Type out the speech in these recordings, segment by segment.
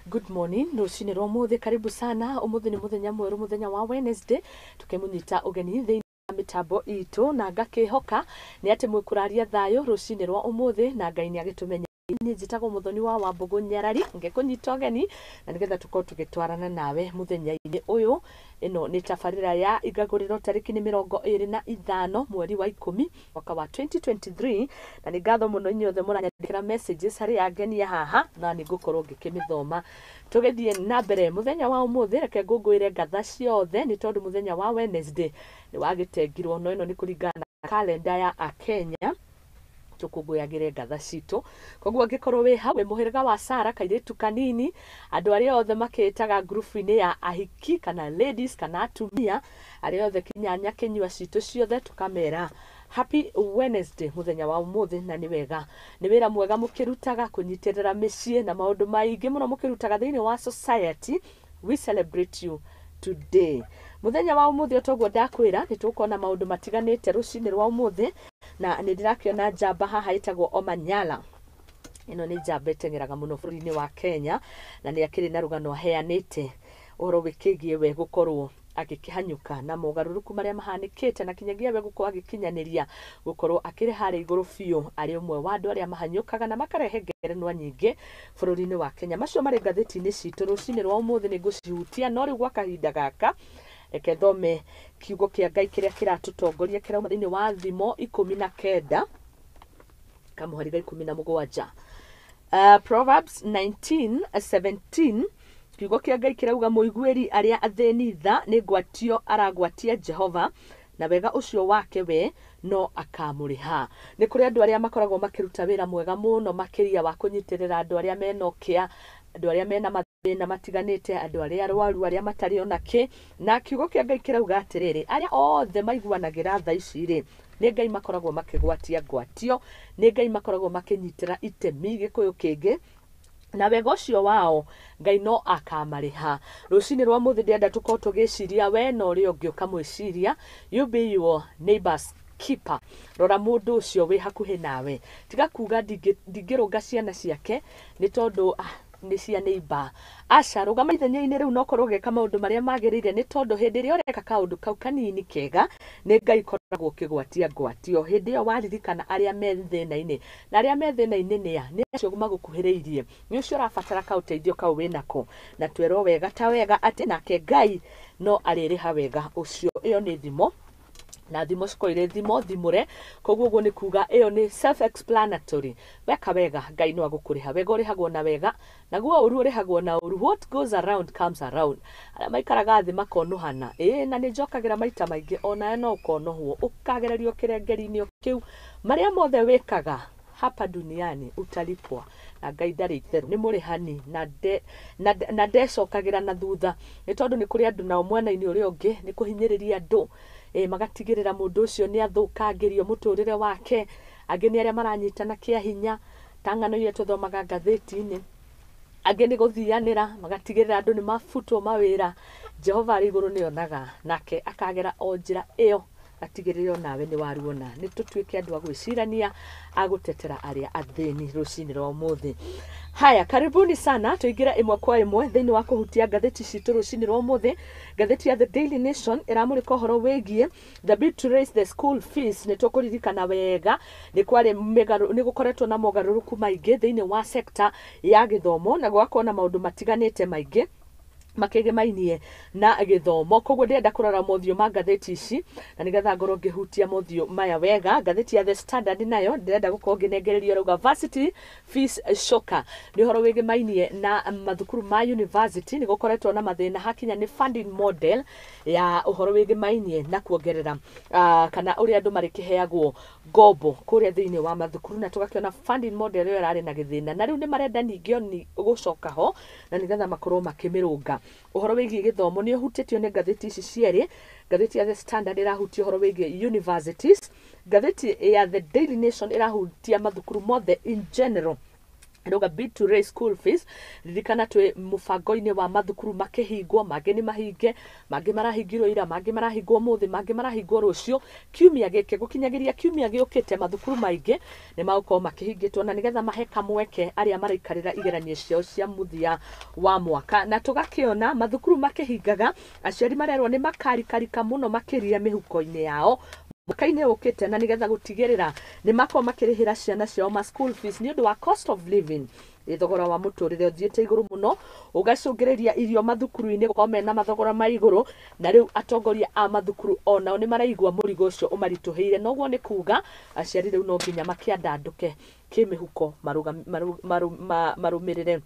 Good morning, rucini rwa muthi karibu sana. Umuthi ni muthenya mweru, muthenya wa Wednesday, tukimunyita ugeni thiini wa mitambo itu na ngakihoka ni ati mwikuraria thayo rucini rwa umuthi na Ngai ni agitumenya. Ni njitagwo Muthoni Wa Wambugu Nyarari ngikunyita ugeni na nigetha tukorwo tugitwarana nawe muthenya-ini uyu. Ino ni tabarira ya igaguriro tariki ni 25 mweri wa 10 mwaka wa 2023 na ni ngatho muno inyuothe muranyandikira messages hari ageni ya haha na ni ngukorwo ngikimithoma tugithie na mbere. Muthenya wa umuthi reke ngungwire ngatha ciothe ni tondu muthenya wa Wednesday ni wagitengirwo no ino ni kuringana na kalenda ya Akenya tukunguyagire ngatha citu. Koguo ngikorwo wi hawe muhiriga wa Sara kairitu kanini andu aria othe makitaga group-ini ya ahiki kana ladies kana atumia aria othe kinyanya kinyua citu ciothe tukamera happy Wednesday muthenya wa umuthi. Na ni wira mwega mukirutaga kunyitirira micii na maundu maingi muno mukirutaga thiini wa society. We celebrate you today. Muthenya wa umuthi otoguo ndakwira ni tukona maundu matiganite rucini rwa umuthi na ni ndirakiona njamba haha itagwo Omanyala. Ino ni njamba itengeraga muno bururi-ini wa Kenya na ni akiri na rugano aheanite uhoro wikigie we gukorwo agikihanyuka na mogaruruku maria mahanikite na kinyagia we gukorwo agikinyaniria gukorwo akiri hari iguru biu ari umwe wa andu aria mahanyukaga na makarehe ngerenwa nyingi bururi-ini wa Kenya. Macio mari ngatheti-ini citu rucini rwa umuthi ni ngucihutia no riu gwa kahinda gaka reke thome kiugo kia Ngai kiria kiratutongoria kirauma thiini wa thimo 19 kamuhariga 17. Proverbs 19:17 kiugo kia Ngai kirauga muiguiri aria atheni tha ni gwatio aragwatia Jehova na wega ucio wake we no akamuriha. Ni kuri andu aria makoragwo makiruta wira mwega muno makiria wa kunyitirira andu aria menokia, andu aria mena mathina matiganite, andu aria arwaru aria matari onaki. Na kiugo kia Ngai kirauga atiriri aria othe maiguanagira tha ici ri ni Ngai makoragwo makigwatia gwatio, ni Ngai makoragwo makinyitira itemi gikuyu kingi na wega ucio wao Ngai no akamariha. Rucini rwa muthi ndienda tukorwo tugiciria we no ri ungi ukamwiciria. You be your neighbor's keeper. Rora mundu ucio wi hakuhi nawe, tiga kuga ndingirunga ciana ciake ni tondu ni cia neighbor. Aca rugama ithenya-ini riu no korwo geka maundu maria magirire ni tondu hindi ria ureka kaundu kau kanini kega ni Ngai koragwo kigwatia gwatio. Hindi iyo waririkana aria me thina-ini na aria me thina-ini ni acio magukuhiriirie ni ucio urabatara kauteithio kau winako na twero wega ta wega ati nake Ngai no aririha wega ucio. Iyo ni thimo na thimo cikoire thimo thimure. Koguo guo ni kuga iyo ni self explanatory. Weka wega Ngai no agukuriha wega, urihagwo na wega naguo uru urihagwo na uru. What goes around comes around. Aria maikaraga thi makonuhana na ni njokagira maita maingi ona no ukonohwo ukagererio kirengeri-ini kiu maria mothe wikaga hapa duniani utalipwa na Ngai ndari itheru ni murihani na ndecokagira na thutha ni tondu ni kuri andu nao mwena-ini uria ungi ni kuhinyiriria andu magatigirira mundu ucio ni athukangirio muturire wake. Angi ni aria maranyitana kia hinya ta ng'ano iria tuthomaga ngatheti-ini, angi ni guthianira magatigirira andu ni mafutwo mawira. Jehova ari iguru ni onaga nake akagera o njira iyo atigirire nawe ni waruona. Ni tutuike andu a gwicirania agutetera aria athini rucini rwa umuthi. Haya, karibuni sana tuingira imwe kwa imwe thiini wa kuhutia ngatheti citu rucini rwa umuthi. Ngatheti ya The Daily Nation iramurika uhoro wigie the bid to raise the school fees. Ni tukuririkana wega ni gukoretwo na mogaruruku maingi thiini wa sector ya githomo na gwakorwo na maundu matiganite maingi makigimainie na githomo. Koguo ndenda kurora mothio ma ngatheti ici na nigetha ngorwo ngihutia mothio maya wega. Ngatheti ya The Standard nayo ndenda gukorwo nginengererio rauga varsity fees shocker. Ni horo wigimainie na mathukuru ma university ni gukoretwo na mathina hakinya ni funding model ya uhoro wigimainie na kuongerera kana uria andu marikiheagwo ngombo kuria thiini wa mathukuru na tugakiona funding model iyo irari na githina na riu ni marenda ningio ni gucoka ho na nigetha makorwo makimirunga. Uhoro wigie githomo ni uhutitio ni ngatheti ici cieri. Ngatheti ya The Standard irahutia uhoro wigie universities, ngatheti ya The Daily Nation irahutia mathukuru mothe in general Ndoga bid to raise school fees ririkana twe mufango-ini wa mathukuru makihingwo mangi ni mahinge mangi marahingirwo ira mangi marahingwo muthi mangi marahingwo rucio kiumia giki gukinyagiria kiumia giukite mathukuru maingi ni magukorwo makihingitwo na nigetha mahe kamweke aria maraikarira igeranio ciao cia muthia wa mwaka na tugakiona mathukuru makihingaga aciari marerwo ni makarikarika muno makiria mihuko-ini yao mwaka-ini ukite na nigetha gutigirira ni makorwo makirihira ciana ciao ma school fees ni undu wa cost of living thogora wa muturire uthiite iguru muno ugacungiriria irio mathukuru-ini gukorwo mena mathogora ma iguru na riu atongoria a mathukuru onao ni maraigua murigo ucio umarituhiire noguo ni kuga aciari riu no nginya makiandanduke kimihuko marumirire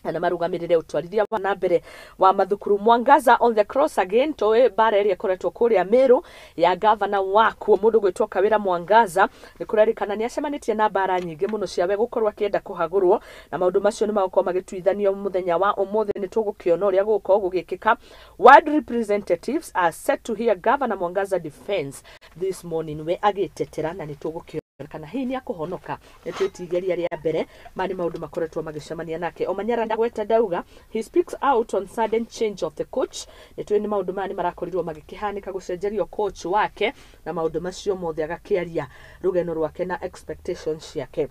na marugamirire utwarithia wa na mbere wa mathukuru. Mwangaza on the cross again toe bara area koretwo kuria Meru ya governor wako mundu gwitwo Kawira Mwangaza ni kurerikana ni acemanitie na bara nyingi muno ciawe gukorwo akienda kuhagurwo na maundu macio ni magukoma magituithanio muthenya wa umuthi ni tugukiona uria gukorwo gugikika. Ward representatives are set to hear Governor Mwangaza defense this morning we agitetera na ni tugukiona kana hii ni akuhonoka etwitigeria ria mbere mani maundu makoretwo magicemania nake Omanyara ndagweta dauga he speaks out on sudden change of the coach etwe ni maundu mani marakorirwo magikihanika gucenjerio coach wake na maundu macio mothe agakiaria rugeno rwake na expectations yake.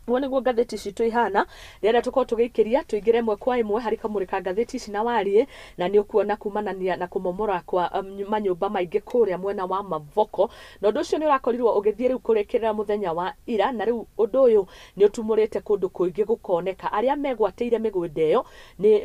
Wone go gatheti citu ihana rera tuko tugikiria tuigire mwe kwa imwe hari kamurika gatheti cina warie na ni ukuona kumanania na kumomora kwa manyumba maingi kuria mwena wa Mavoko na undu ucio ni urakorirwo ugithie riu kurekerera muthenya wa ira na riu undu uyu ni utumurite kundu kuingi gukoneka aria megwateire migwinde yo ni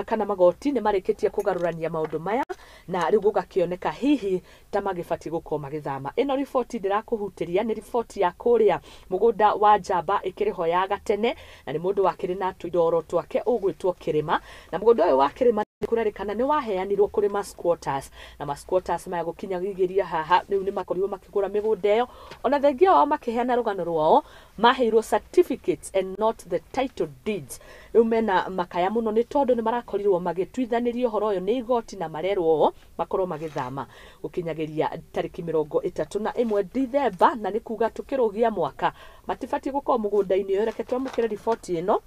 kana magoti ni marikitie kugarurania maundu maya na riu gugakioneka hihi ta magifati gukorwo magithama. Ino report ndirakuhutiria ni report ya kuria mugunda wa Jamba ikiriho ya gatene na ni mundu wakiri na tudoro twake ugwitwo Kirima na mugunda uyu wa Kirima kurerikana ni waheanirwo kuri ma squatters na ma squatters maya gukinyagiria haha riu ni makorirwo makigura migunda yo ona thengia wao makiheana rugano rwao maheirwo certificates and not the title deeds. Riu mena makaya muno ni tondu ni marakorirwo magituithanirio horo yo ni igoti na marerwo makorwo magithama gukinyagiria tariki 31 Dithemba na ni kuga tukirugia mwaka matifati gukorwo mugunda-ini yo reke twamukire report ino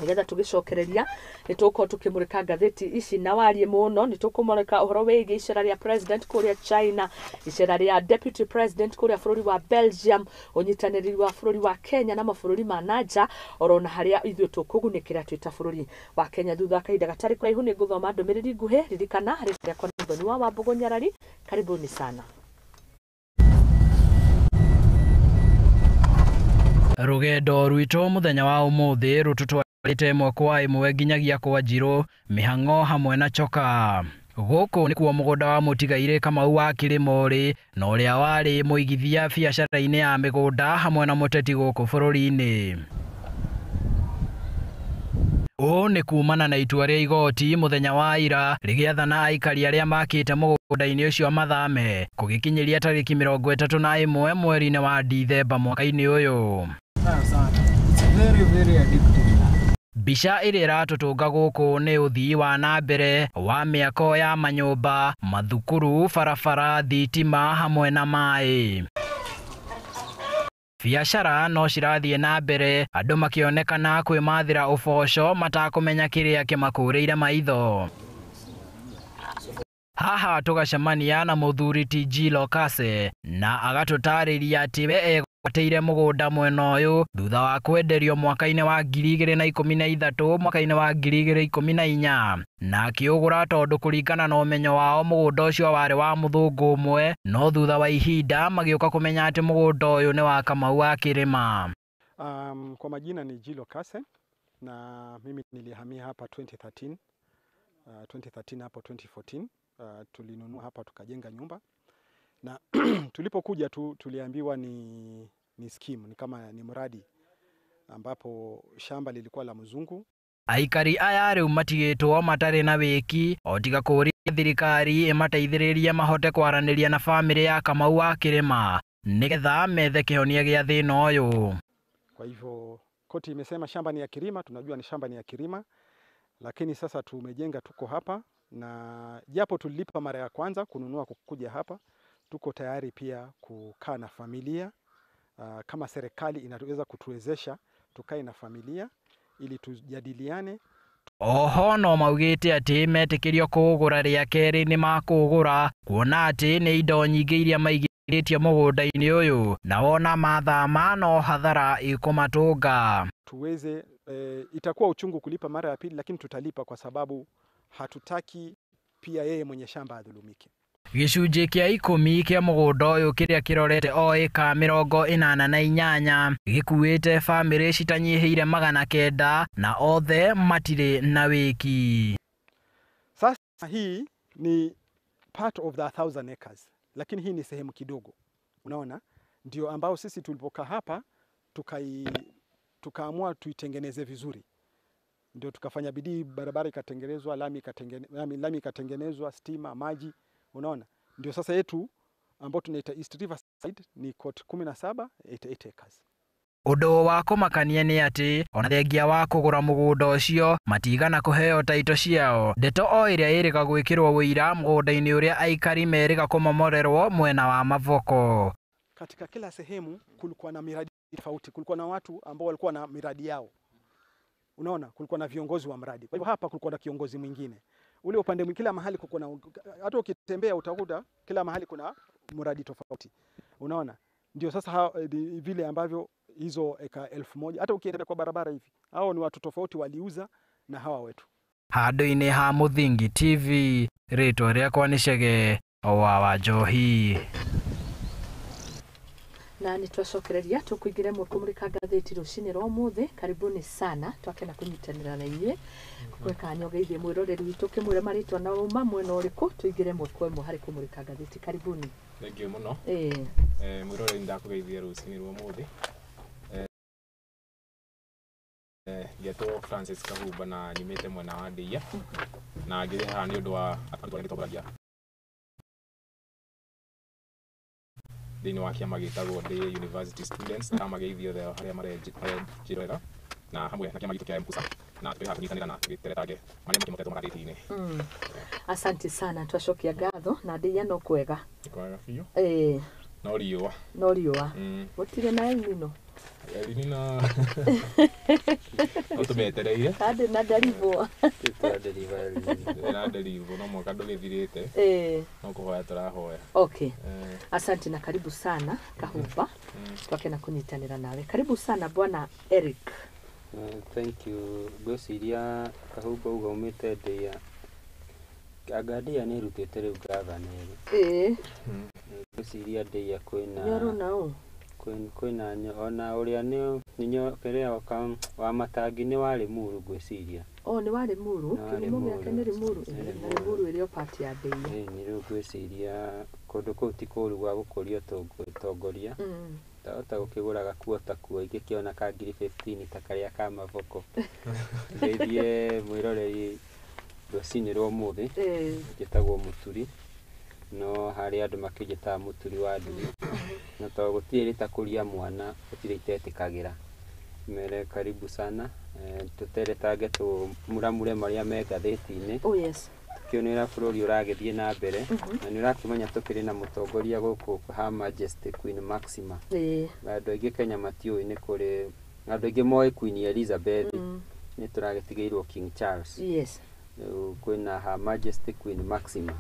nigetha tugicokereria ni tuko tukimurika gatheti ici na warie muno ni tukumurika uhoro wigi icera ria president kuria China icera ria deputy president kuria bururi wa Belgium unyitaniriri wa bururi wa Kenya na mabũrũri ma nanja orona haria ithuĩ tukugunikira twita bururi wa Kenya thutha kaida gatari kuraihu ni guthoma ndumiriri nguhe ririkana ria kwa Muthoni Wa Wambugu Nyarari. Karibuni sana. Rugendo rwito muthenya wa umuthi rututwarite imwe kwa imwe nginyagia kwa Njiro Mihang'o hamwe na Choka. Guku ni kuo mugunda wa Mutigaire Kamau wa Kirimori na uria wari muigithia biacara-ini ya migunda hamwe na muteti guku bururi-ini. O ni kumana na itua ria igoti muthenya wa ira rigiathana aikari aria makite mugunda-ini ucio mathame kugikinyiria tariki 31 mweri-ini wa Dithemba mwaka-ini uyu. Very addictive. Bisha iria tutunga guku ni uthii wa na mbere wa miako ya manyumba mathukuru barabara thitima hamwe na mai. Biacara no cirathie na mbere andu makionekana kwimathira uboco matakumenya kiria kimakurire maitho. Haha tugacemania na muthuri TG Lokase na agatutariria ati we egwateire mugunda mwena uyu thutha wa kwenderio mwaka-ini wa 2013 mwaka-ini wa 2014 na akiugura tondu kuringana na umenyo wao mugunda ucio wari wa muthungu umwe no thutha wa ihinda magioka kumenya ati mugunda uyu ni wa Kamau wa Kirima. Kwa majina ni G Lokase na mimi nilihamia hapa 2013 hapo 2014 tulinunua hapa tukajenga nyumba na tulipokuja tuliambiwa ni scheme, ni kama ni mradi ambapo shamba lilikuwa la mzungu. Aikari aya riu matigitwo matari na wiki otiga kuria thirikari imateithiririe mahote kwaraniria na family ya Kamau wa Kirima nigetha methe kihonia gia thina uyu. Kwa hivyo koti imesema shamba ni ya Kirima, tunajua ni shamba ni ya Kirima, lakini sasa tumejenga, tuko hapa na japo tulilipa mara ya kwanza kununua kukuja hapa, tuko tayari pia kukaa na familia kama serikali inaweza kutuwezesha tukae na familia ili tujadiliane. Oho no maugite ati metikirio kugura ria keri ni makugura kuona ati ni indo nyingi iria maigiritie mugunda-ini uyu na wona mathaa no hathara ikumatunga. Tuweze itakuwa uchungu kulipa mara ya pili, lakini tutalipa kwa sababu hatutaki pia yeye mwenye shamba adhulumike. Gicunji kia 10 kia mugunda uyu kiria kirorete o eka 88 gikuite family citanyihiire 900 na othe matire na wiki. Sasa hii ni part of the 1000 acres, lakini hii ni sehemu kidogo. Unaona, ndio ambao sisi tulipokaa hapa tukaamua tuitengeneze vizuri. Ndio tukafanya bidii, barabara ikatengenezwa, lami ikatengenezwa, stima, maji. Unaona, ndio sasa yetu ambao tunaita East River Side ni court 17 88 acres. Undu wa kumakania ni ati ona thengia wa kugura mugunda ucio matigana kuheo taito ciao. Ndeto o iria irika gwikirwo wira mugunda-ini uria aikari merika kumomorerwo mwena wa Mavoko. Katika kila sehemu kulikuwa na miradi tofauti, kulikuwa na watu ambao walikuwa na miradi yao. Unaona, kulikuwa na viongozi wa mradi. Kwa hivyo hapa kulikuwa na kiongozi mwingine. Ule upande mwingine, kila mahali kulikuwa na, hata ukitembea utakuta kila mahali kuna mradi tofauti. Unaona, ndio sasa vile ambavyo hizo eka 1000 hata ukienda kwa barabara hivi, hao ni watu tofauti waliuza na hawa wetu. Handu-ini ha Muthingi TV, ritwa riakwa ni Chege wa Wanjohi. Na nitwacokereria tukuingire mukumurika ngatheti rucini rwa umuthi. Karibuni sana, twakena kunyitanira na inyuĩ kweka nyogeithie mwiroreri witu kimwire maritwa na uma mwena uriku tuingire mwekwe hari kumurika ngatheti. Karibuni. Thank you muno. Mwiroreri ndakugeithia rucini rwa umuthi. Ngetwo Francis Kahumba na nyumite mwena wa Ndeia na ngire haha ni undu wa atongoria gĩtongoria thĩinĩ wa kĩama gĩtagwo Ndeia University Students na mageithio othe harĩa marejirwega na hamwe na kĩama gitũ kĩa MPUSA na twĩhaha kũnyitanĩra na gĩteretange marĩa makĩmotetwo magathĩti-inĩ. Asante sana, twacokia ngatho na Ndeia no kwega. Kwega biũ. No riũa. No riũa. Gũtirĩ na elnino. Elnino. Otumetereire. Kade na derivo. Na derivo no mwaka ndũgĩthirĩte. No kũhoya tũrahoya. Okay. Asante na karibu sana Kahumba. Twakena kunyitanĩra nawe. Karibu sana Bwana Eric. Thank you. Gwĩciria Kahumba uga umĩte Ndeia. Agadia nĩ rutĩte rĩu gavana. Gwĩciria Ndeia kwĩna. Nyoro nao. Kwĩna ona ũrĩa nĩ perea wa matangi nĩ warĩ Muru gwĩciria. Nĩ warĩ Muru, kĩrimo gĩake nĩ Muru. Nĩ Muru ĩrĩa part ya Ndeia. Nĩ rĩu gwĩciria kũndũ kũu ti kũru gwa gũkũria ũtongoria. Tahota gũkĩgũra gakuota kuo ingĩkĩona ka ngiri 15 ta karĩa ka Mavoko. Ngeithie mwĩroreri rucini rwa umuthi gĩtagwo Mũturi. No harĩ andũ makĩgĩtaga Mũturi wa ndũri. Na to gũtirĩ rĩtakũria mwana gũtirĩ itetĩkagĩra. Mere karibu sana. Tuteretange tũmuramure marĩa me ngathĩti-inĩ. Oh yes. Tukĩonera bũrũri ũragĩthiĩ na mbere. Na nĩ ũrakĩmenya tũkĩrĩ na mũtongoria gũkũ Her Majesty Queen Maxima. Andũ aingĩ Kenya matiũĩ nĩ kũrĩ andũ aingĩ moĩ Queen Elizabeth. Nĩ tũragĩtigĩirwo King Charles. Yes. Kwĩna Her Majesty Queen Maxima.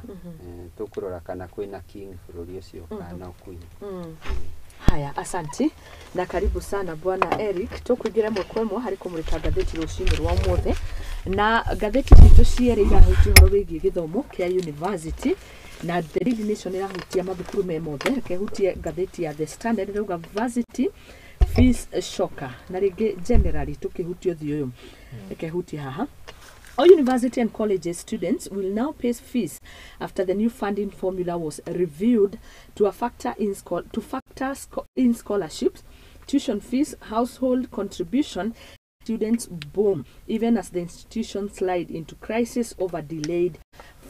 Tũkũrora kana kwĩna king bũrũri ũcio kana queen. Haya, asanti na karibu sana Bwana Eric. Tukuingira mwekwemo hari kumurika ngatheti rucini rwa umuthi. Na ngatheti citũ cierĩ irahutia ũhoro wĩgiĩ gĩthomo kĩa university na The Daily Nation irahutia mathukuru me mothe. Kehutie ngatheti ya The Standard ĩrauga varsity fees shocker na rĩngĩ generally tukihutia ũthiũ ũyũ. Kehutie haha. All university and colleges students will now pay fees after the new funding formula was reviewed to factor in scholarships, tuition fees, household contribution. Students boom even as the institution slide into crisis over delayed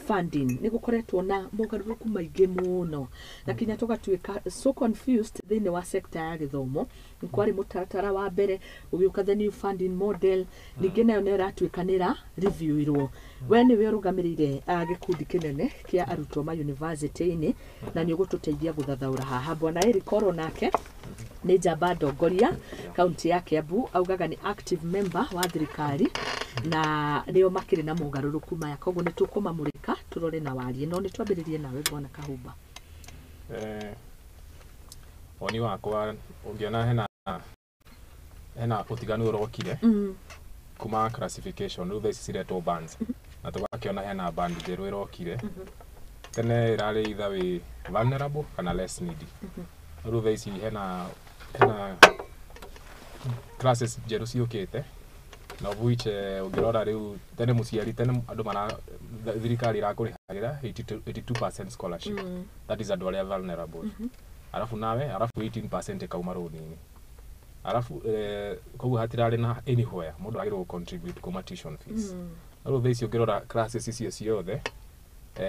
funding ni gukoretwo na mogaruruku maingi muno na kinya tugatuika so confused thini wa sector ya githomo kwari mutaratara wa mbere ugiuka the new funding model ningi nayo ne ratuikanira review irwo we ni we rugamirire gikundi kinene kia arutwo ma university-ini na ni ugututeithia guthathaura haha bwana Eric Oro nake ni njamba ndongoria kaunti ya Kiambu augaga ni active member wa thirikari na nio makiri na mogaruruku maya koguo ni tukumamurika turore na warie no ni twambiririe nawe bwana Kahumba. Oni wakwa ungiona hena utiganu urokire kuma classification rutha ici ciretwo bands na tugakiona hena band njeru irokire tene irari either we vulnerable kana less needy rutha ici hena classes njeru ciukite na which ungirora riu tene muciari tene andu mara thirikari irakurihagera 82% scholarship that is andu aria vulnerable arafu 18% kauma roni arafu koguo hatirari na anywhere mundu agirwo contribute kuma tuition fees aro these ungirora classes icio ciothe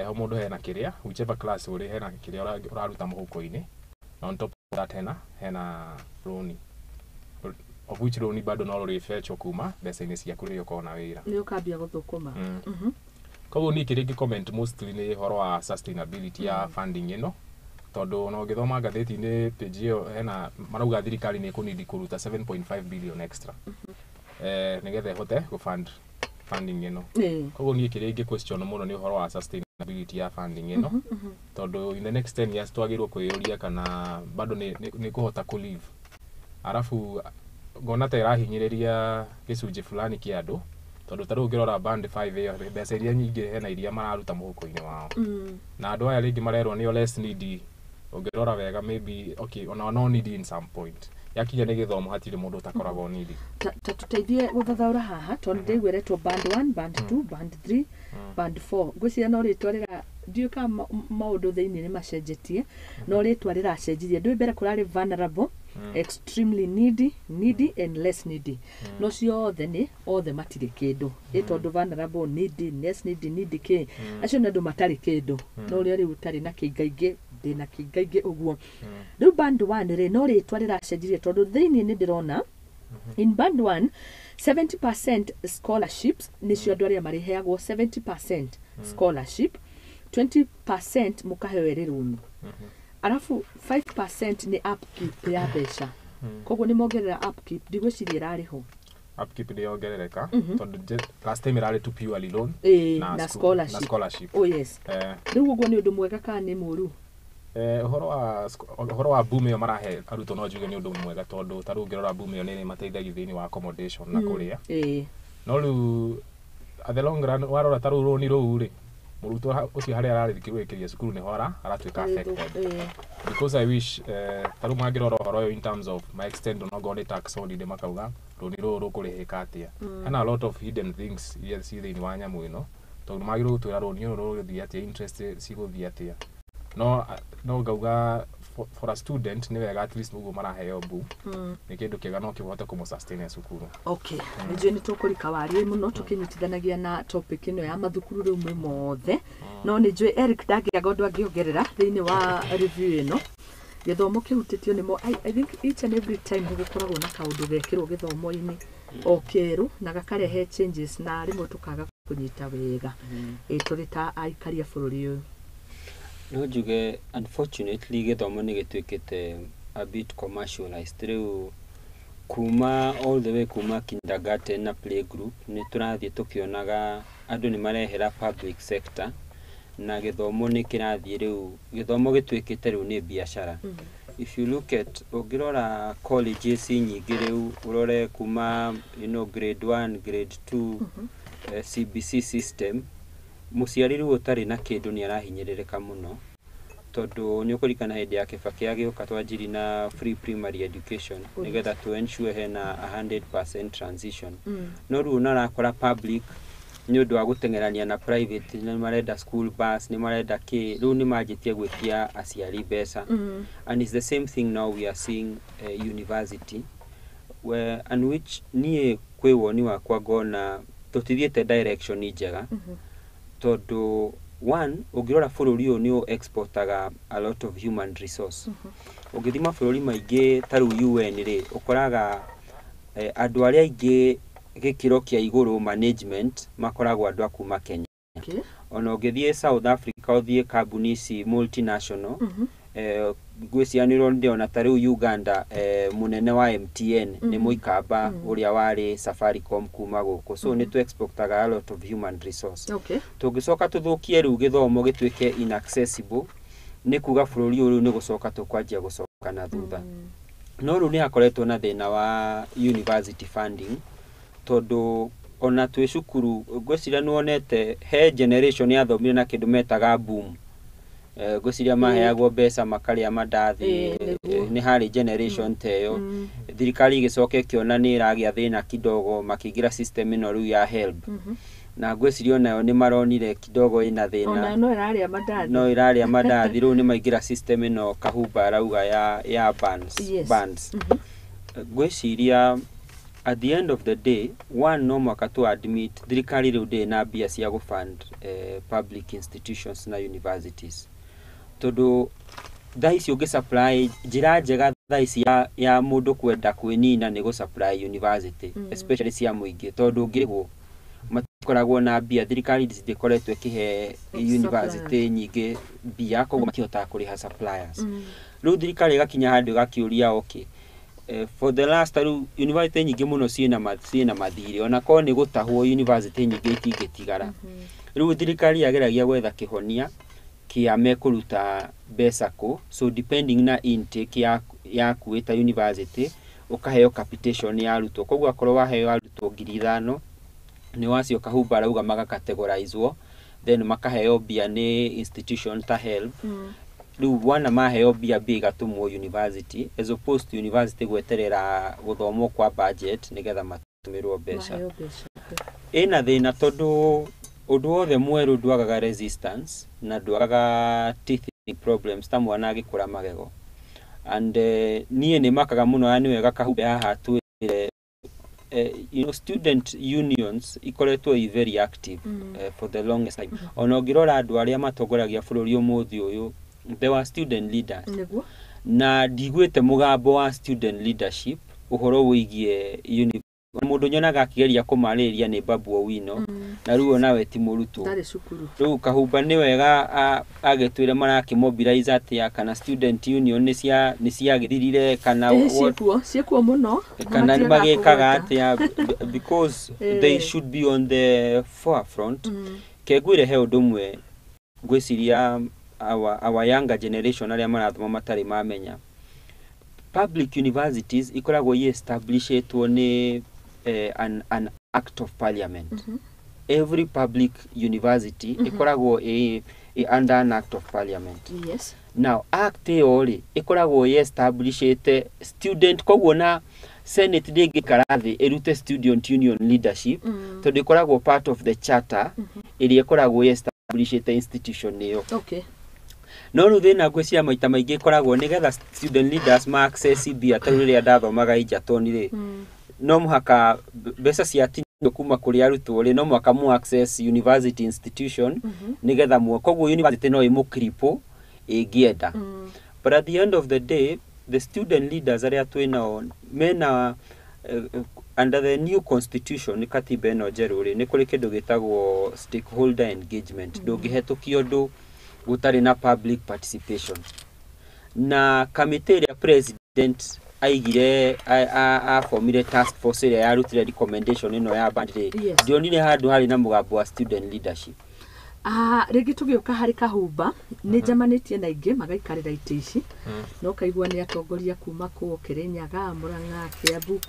ho mundu hena kiria whichever class uri hena kiria uraruta muhuko-ini on top of that hena roni of which roni bado no refetch kuma mbeca-ini ciaku ri ukona wira ni ukambia guthukuma koguo ni kiringi comment mostly ni horo wa sustainability ya funding ino tondu no githoma ngatheti-ini page iyo hena marauga thirikari ni kunidi kuruta 7.5 billion extra nigetha hote go funding ino koguo ni kiringi question muno ni horo wa sustainability ya funding ino tondu in the next 10 years twagirwo kwiyuria kana bado ni kuhota ku live arafu ngona ta irahinyiriria gicunji fulani kia andu tondu taru ngirora band 5 iyo mbeca iria nyingi hena iria mararuta muhuko-ini wao na andu aya ringi marerwo ni less needy ungirora wega maybe okay ona no need in some point yakinya ni githomo hatire mundu utakoragwo needy tuteithie guthathaura haha tondu ndigwiretwo band 1 band 2 band 3 band 4 ngwiciria no ritwarira ndiyo kama maundu thiini ni macenjetie no ritwarira cenjirie ndu mbere kurari vulnerable extremely needy and less needy no ciothe ni othe matire kindu tondu vulnerable needy less needy ke acio ndu matari kindu no ri utari na kingaingi ndina kingaingi uguo riu band 1 ri no ritwarira cenjirie tondu thiini ni ndirona in band 1 70% scholarships nicio andu aria mariheagwo 70% scholarship 20% mukahewe runi arafu 5% ni upkeep ya mbeca koguo ni mongerera upkeep ndigwiciria irariho upkeep ni yongerereka tondu last time irari to purely loan na scholarship oh yes riu uguo ni undu mwega kana ni muru horo wa boom yo marahe aruto no njuge ni undu mwega tondu taru ngirora boom yo ni mateithagia thiini wa accommodation na kuria no riu at the long run warora taru roni ru ri muruto ucio hari ararithikirwe cukuru ni hora aratuika affected because I wish taru magirora horo yo in terms of my extent no go ni tax on de makauga roni ru kurihika atia and a lot of hidden things here see thiini wa nyamu ino tondu magirwo twira roni ru thia atia interest ciguthia atia no gauga for a student ni wega at least ugo maraheo bu ni kindu kiega no kihote kumu sustain cukuru okay nije ni tukurika warie muno tukinyitithanagia na topic ino ya mathukuru rumwe mothe no ni njui Eric Dagia gondwa ngiongerera thiini wa review ino githomo kihutitio nimo I think each and every time gukoragwo na kaundu gekirwo githomo-ini okeru na gakarehe changes na rimwe tukaga kunyita wega turita aikari a bururi uyu no njuge unfortunately githomo ni gitwikite a bit commercialized riu kuma all the way kuma kindergarten na playgroup ni turathie tukionaga andu ni marehera public sector na githomo ni kirathie riu githomo gitwikite riu ni biashara if you look at ogirora colleges nyingi riu urore kuma grade 1 grade 2 CBC system muciari riu utari na kindu ni arahinyiririka muno tondu ni ukurikana hindi ya Kibaki agioka twanjiri na free primary education nigetha to ensure hena 100% transition no riu narakora public ni undu wa gutengerania na private ni marenda school bus ni marenda ki riu ni majitie gwikia aciari mbeca and it's the same thing now we are seeing university where and which nie kwi woni wakwa ngona tutithiete direction njega tondu one ungirora bururi uyu ni exportaga a lot of human resource ungithima bururi maingi taru UN ri ukoraga andu aria aingi gikiro kia iguru management makoragwo andu akuma Kenya. Ona ungithie South Africa uthie kambuni ici multinational gwicianirwo ndi ona taru Uganda munene wa MTN ni muikamba uria wari Safaricom kuma guku so ni tu exportaga a lot of human resource. Tungicoka tuthukie riu githomo gitwike inaccessible ni kuga bururi uyu ni gucoka tukwanjia gucoka na thutha. No riu ni hakoretwo na thina wa university funding tondu ona twi cukuru gwiciria nuonete he generation ya thomire na kindu metaga boom gwiciria maheagwo mbeca makaria mandathi ni hari generation teyo thirikari igicoke kiona ni iragia thina kidogo makigira system ino riu ya help na gwiciria nayo ni maronire kidogo ina thina ona no iraria mandathi riu ni maigira system ino kahumba rauga ya bands gwiciria at the end of the day one no mwaka to admit thirikari riu ndi na bia cia go fund public institutions na universities tondu thaisi ungi supply njira njega thaisi ya mundu kwenda kwinina ni go supply university especially cia muingi tondu ungirwo matikoragwo na bia thirikari ndikoretwo ikihe university nyingi bia koguo matihota kuriha suppliers riu thirikari igakinya handu gakiuria okay for the last university nyingi muno ciina mathiri ona ko ni gutahwo university nyingi itingitigara riu thirikari yageragia gwetha kihonia kia mekuruta mbeca ku so depending na intake ya kuita university ukaheo capitation ya arutwo koguo akorwo waheo arutwo 5,000 ni wacio kahumba rauga maga categorizewo then makaheo bia ni institution ta help riu wana maheo bia bigatumwo university as opposed to university gweterera guthomwo kwa budget nigetha matumirwo mbeca ina thina tondu undu wothe mweru ndwagaga resistance na ndwagaga teething problems ta mwana agikura magego and nie ni makaga muno yani wega kahumbe haha twire student unions ikoretwo very active for the longest time ona ngirora andu aria matongoragia bururi umuthi uyu there were student leaders na ndigwite mugambo wa student leadership uhoro wigie mundu nyonaga akigeria kumariria ni Babu Owino na riu nawe ti murutu riu kahumba ni wega agetwire maraki mobilize atia kana student union ni ciagithirire kana ciekuo muno kana bagikaga atia because they should be on the forefront kegwire he undumwe gwiciria our younger generation aria marathoma matari mamenya public universities ikoragwo establishetwo ni an act of parliament every public university ikoragwo under an act of parliament now act ori ikoragwo establishete student koguo na senate digi karathi erute student union leadership to ikoragwo part of the charter iri ikoragwo establishete institution niyo no ru thina gwiciria maita maingi koragwo nigetha student leaders ma access bia ta riria ndathomaga ijatoni ri no muhaka mbeca cia tinyo kuma kuri arutwo ri no muhaka mu access university institution nigetha mu koguo university no imukripo igienda but at the end of the day the student leaders aria twina mena under the new constitution katiba ino njeru ri ni kuri kindu gitagwo stakeholder engagement ndungihetukio ndu gutari na public participation na committee ya president aigire a formule task force ya yarutire recommendation ino ya bandire ndionire handu hari na mugambo wa student leadership rigi tugioka hari kahumba ni jamanitie na ingi magaikarira ite ici no kaigua ni atongoria kuma ku Kirinyaga Murang'a Kiambu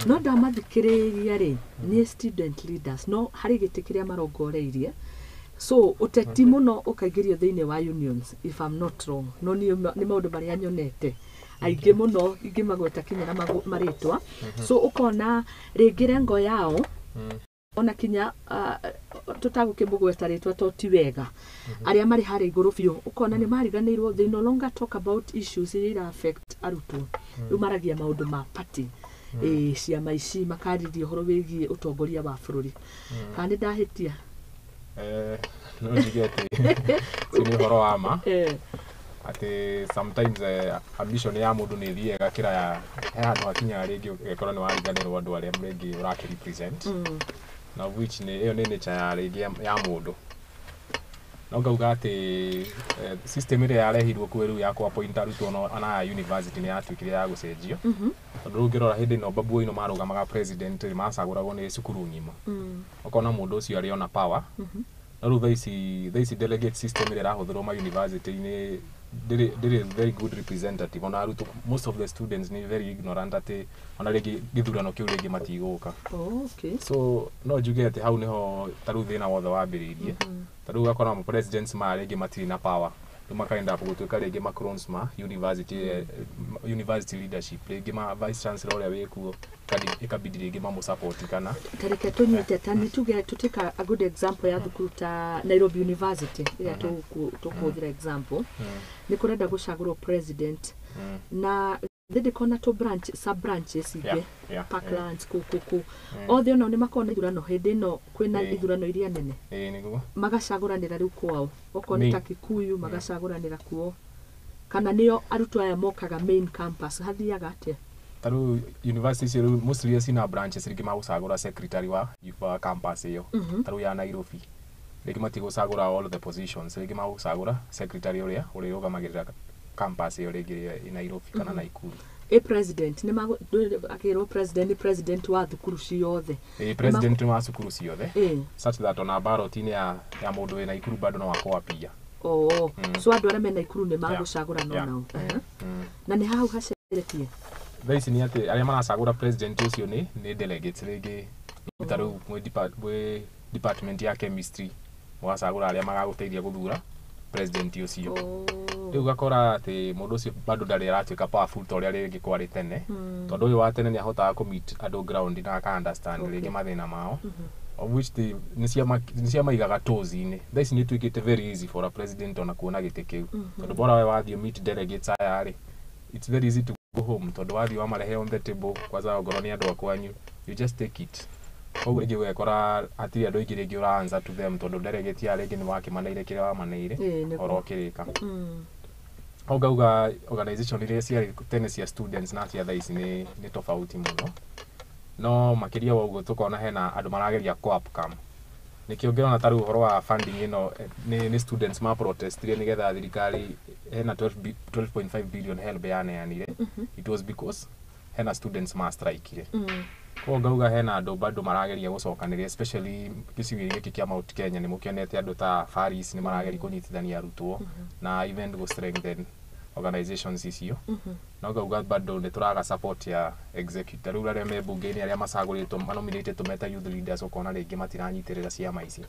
no ndamathikiriria ri ni student leaders no hari gitikiria marongoreirie so uteti muno ukaigirio thiini wa unions if I'm not wrong no ni maundu maria nyonete aingi muno ingi magweta kinya na maritwa so ukona ringire ngo yao ona kinya tutagukimugweta ritwa to ti wega aria mari hari iguru biu ukona ni mariganirwo they no longer talk about issues that affect arutwo umaragia maundu ma party ciama ici makaririe horo wigie utongoria wa bururi kandi ndahitia No njuge ati ni horo wa ma ati sometimes ambition ya mundu ni thiega kira ya handu hakinya ringi ukekora ni wariganirwo andu aria mrengi uraki represent na which ni iyo ni nature ya ringi ya mundu no ngauga ati system ire yarehirwo kweru ya kwa point arutwo no ana university ni yatuikire ya gucenjio tondu ngirora hindi no babu ino marugamaga president macaguragwo ni cukuru ngima ukona mundu ucio ari ona power no ru thaici delegate system ire rahuthirwo ma university ni there very good representative ona arutwo most of the students ni very ignorant ati ona rigi githurano kiu rigi matiguka okay so no njuge ati hau niho taru thina wothe wambiririe taru gakora mu presidents ma rigi matiri na power makaenda gutuika rigi macrons ma university leadership rigi ma vice chancellor uria wikuo ikabidi rigi ma support kana tareke tunyite tani tuge tutika a good example ya thukuru ta Nairobi University ya tukuthira example ni kurenda gucagurwo president na thidi kona to branch sub branches ige Parklands kuku othe no ni makona ithurano hindi no kwina ithurano iria nene niguo magacaguranira riu kwao okoni ta Kikuyu magacaguranira kuo kana niyo arutwo aya mokaga main campus hathiaga atia taru university mostly sina branches rigi magucagura secretary wa campus iyo taru ya Nairobi rigi matigucagura all the positions rigi magucagura secretary uria uriogamagirira campus iyo rigi Nairobi kana Naikuru president ni akiro president wa thukuru ciothe president wa thukuru ciothe such that ona ballot ni ya mundu we Naikuru bado no wako pia so andu aria me Naikuru ni magucagura no nao na ni hau haceretie thaici ni ati aria maracagura president ucio ni delegates rigi taru department ya chemistry mwacagura aria magaguteithia guthura president ucio riu gakora ati mundu ucio bado ndari aratuika powerful to ria ringi kwari tene tondu uyu wa tene ni ahotaga ku meet adu ground na aka understand ringi mathina mao of which the nisia maigaga tozi-ini thaici ni tuikite very easy for a president ona kuona gite kiu tondu bora we wathio meet delegates aya ri it's very easy to go home tondu wathio wamarehe on the table kwaza ngoro ni andu akwanyu you just take it koguo ringi wekora atiri andu aingi ringi uraanza to them tondu delegate ya ringi ni wakimaneire kire wamaneire oro kirika ogauga organization iria cia tene cia students na cia thaici ni tofauti muno no makiria wa uguo tukona hena andu marageria co-op nikio ngirona taru uhoro wa funding ino ni students ma protest ria nigetha thirikari hena 12.5 billion help yaneanire it was because hena students ma strike ire ko ngauga hena andu bado marageria gucokaniria especially gicigo giki kia Mount Kenya ni mukionete andu ta Faris ni marageria kunyitithania arutwo na even go strengthen organizations icio no ngauga bado ni turaga support ya executive riu aria me bunge-ini aria macaguritwo manominated to meta youth leaders ukona ringi matiranyitirira ciama ici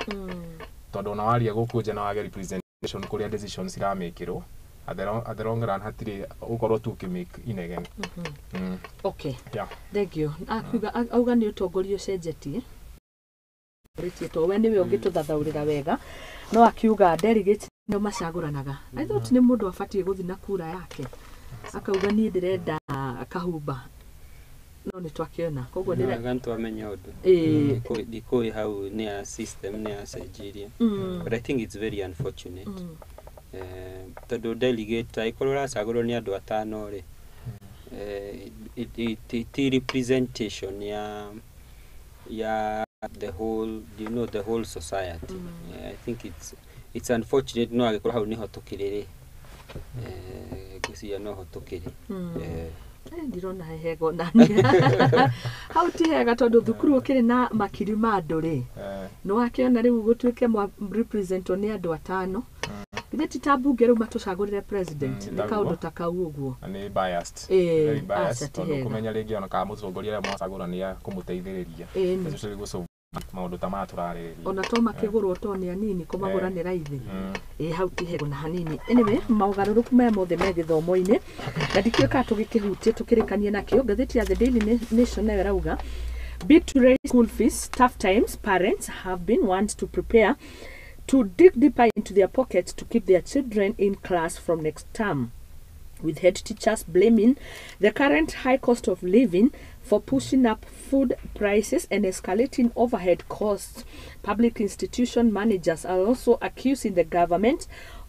tondu ona waria gukunja na wage representation kuria decisions iramekirwo at the long run hatiri ukorwo tu kimake inegen okay thank you akuga auga ni utongorio cenjetie ritie to we niwe ungituthathaurira wega no akiuga delegates no macaguranaga I thought ni mundu afatie guthi na kura yake akauga ni ndirenda kahumba no ni twakiona koguo ndire gantu amenya undu dikoi how ni a system ni a Nigeria but I think it's very unfortunate tondu delegate aikorora cagurwo ni andu atano ri it representation ya the whole the whole society I think it's unfortunate no agikora hau niho tukiriri gucia no ho tukiri ndirona hego nani hau ti hega tondu thukuru ukiri na makiri ma andu ri no akiona riu gutuike represent ni andu atano ithe ti tambunge riu matucagurire president ni kaundu ta kau uguo ni biased very biased tondu kumenya ringi ona ka mutongoria ria mwacagurania kumuteithiriria especially guso maundu ta maturariria ona to makigurwo to ni anini kumaguranira ithi hau ti hego na hanini anyway maugaruruku me mothe me githomo-ini na ndikio ka tugikihutie tukirikanie nakio ngatheti ya The Daily Nation nayo rauga bid to raise school fees tough times parents have been want to prepare to dig deeper into their pockets to keep their children in class from next term, with head teachers blaming the current high cost of living for pushing up food prices and escalating overhead costs. Public institution managers are also accusing the government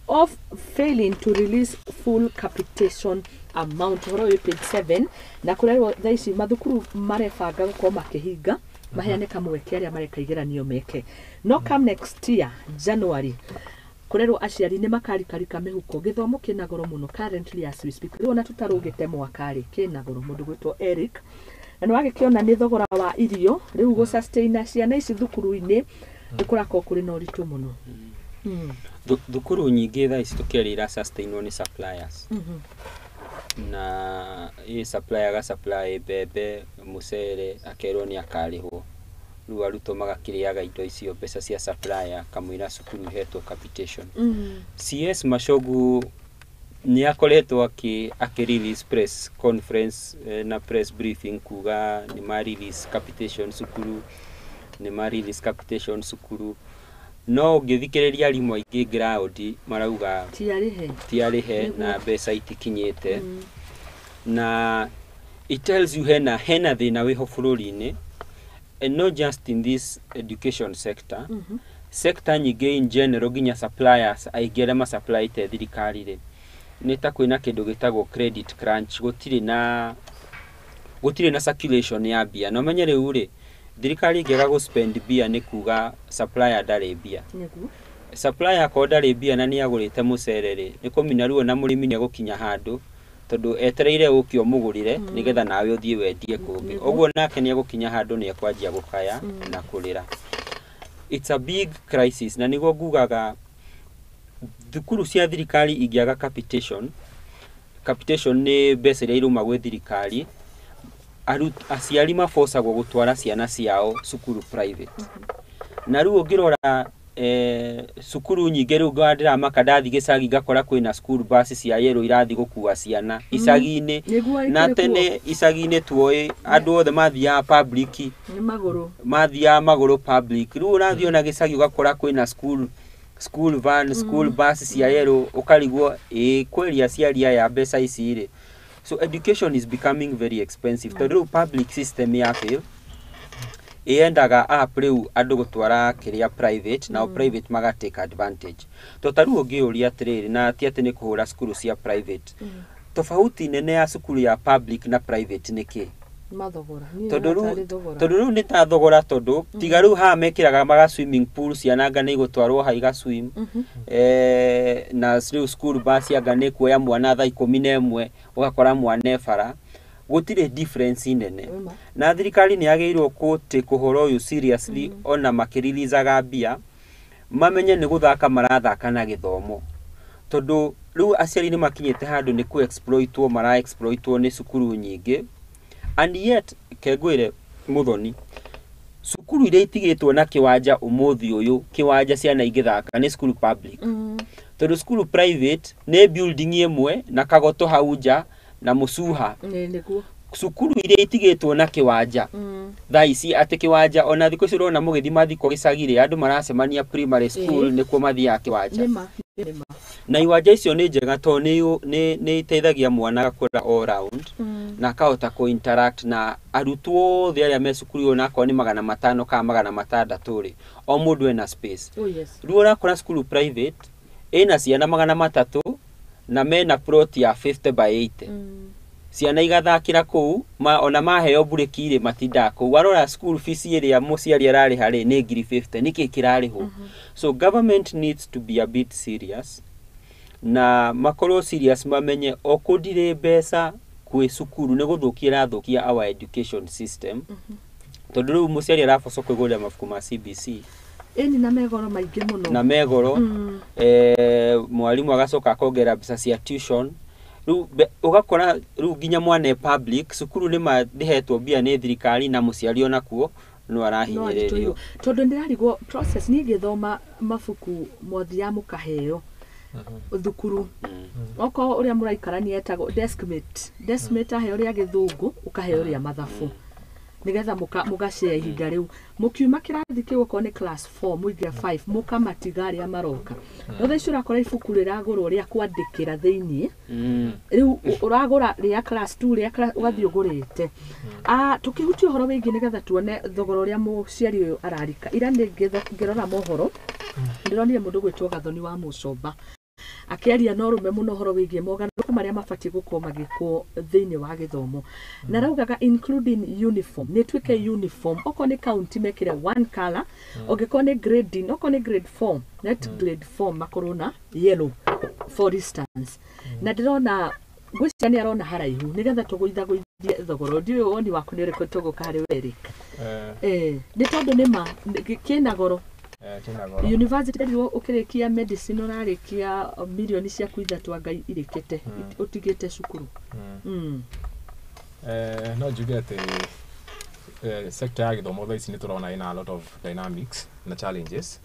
of failing to release full capitation amount. Horo yu page 7 na kurerwo thaici mathukuru marebanga gukorwo makihinga maheane kamweke aria mareka igeranio meke. No come next year January kurerwo aciari ni makarikarika mihuko githomo kina goro muno currently as we speak. Riona tutarugite mwakari kina goro mundu gwitwo Eric na niwagikiona ni thogora wa irio riu go sustain ciana ici thukuru-ini ikurako kuri na uritu muno. Thukuru nyingi tha ici tukirira sustainwo ni suppliers. Na supplier ga supply bebe mucere akerwo ni akarihwo riu aruto magakiriaga indo icio pesa cia supplier kamwira cukuru hetwo capitation. CS Mashogu ni akoretwo akirelease press conference na press briefing kuga ni ma release capitation sukuru no ngithikiriria rimwe ingi ground marauga tiarihe na mbeca itikinyite na it tells you hena thina wiho bururi-ini, and not just in this education sector, sector nyingi in general ginya suppliers aigere ma supply te thirikari-ri ni ta kwina kindu gitagwo credit crunch, gutire na circulation ya bia no menye riu ri thirikari ingega go spend bia ni kuga supplier ndari bia supplier ko ndari bia na ni agurite mucerere ni kumina ruo na murimi ni gukinya handu tondu etereire ukio mugurire nigetha nawe uthie wendie kungi oguo nake ni gukinya handu ni ekwanjia gukaya na kurira. It's a big crisis na nigo ngugaga thukuru cia thirikari ingiaga capitation ni mbeca iria iruma gwe thirikari aciari mabocagwo gutwara ciana ciao cukuru private. Na riu ngirora cukuru nyingi riu ngandira makadathi gicagi ngakora kwina school bus cia yero irathi gukua ciana icagi-ini na tene icagi-ini tuoi andu othe mathia public ni maguru public riu urathi ona gicagi ugakora kwina school van school bus cia yero ukarigwo kweli aciari ya mbeca ici-ri. So education is becoming very expensive. Tondu public system ya fail iendaga up riu andu gutwara kiria private na private maga take advantage. Totaru ungiuria atiriri na ati ni kuhura skulu cia private. Tofauti nene ya skulu ya public na private niki mathogora tondu ni ta thogora tondu tiga riu ha mekiraga maga swimming pool ciana ngane igutwarwo haiga swim na riu school bus ya ngane kuoya mwana thaa 11 ugakora mwana ebara gutire difference nene na thirikari ni yageirwo kuti kuhoro uyu seriously ona makirilizaga bia mamenye ni guthaka marathaka na githomo tondu riu aciari ni makinyete handu ni ku exploitwo mara exploitwo ni cukuru nyingi. And yet kegwire Muthoni cukuru iria itigitwo na kiwanja umuthi uyu kiwanja ciana igithaka ni school public tondu school private ni building imwe na kagoto hauja na musuha cukuru iria itigitwo na kiwanja thaa ici ati kiwanja ona thiko ici urona mugithima thiko gicagire andu maracemania primary school ni kuo mathia kiwanja na iwanja icio ni njega to ni iteithagia mwana gakura all round na kahota ku interact na arutwo othe aria me cukuru ona ko ni 500 ka 600 ri o mundu ena space. Riu urakora school private ina ciana 300 na mena plot ya 50 by 80 ciana igathakira kuu ona maheo bureki ire matinda kuu warora school fees iria muciari arari hari ni 50 niki kirariho. So government needs to be a bit serious na makoro serious mamenye okudire mbeca kwi cukuru ni guthukia our education system tondu riu muciari araboco kwigurira mabuku ma CBC eni na megoro maingi muno na megoro mwalimu agacoka akongera mbeca cia tuition riu ugakora riu ginya mwana public cukuru ni mathihetwo bia ni thirikari na muciari ona kuo no arahinyiririo tondu ndirarigwo process ni ngithoma mabuku mothia mukaheo thukuru oko uria muraikarania etagwo deskmate aheo ria githungu ukaheo ria mathabu nigetha mugacea ihinda riu mukiuma kirathi kiu ko ni class 4 muigia 5 mukamatiga ya maroka no tha icio urakora ibuku riragurwo ria kwandikira thiini riu uragura ria class 2 ria ugathi ugurite tukihutia horo wingi nigetha tuone thogora uria muciari uyu ararika ira ngirora mohoro ndironire mundu gwitwo Gathoni wa Mucomba akiaria no rume muno horo wigie mogaruku maria mabati gukorwo magikwo thiini wa githomo na raugaga including uniform ni twike uniform oko ni county mekire one color ogiko ni grading oko ni grade 4 net grade 4 makorona yellow for instance na ndirona gwiciria ni arona haraihu nigetha tuguitha guithie thogoro ndio woni waku ni riko tuguka hari werika ni tondu ni ma kina goro university ndio ukirikia medicine urarikia milioni cia kuitha twangai irikite utigite cukuru no jugete sector ya githomo tha ici ni turona ina a lot of dynamics na challenges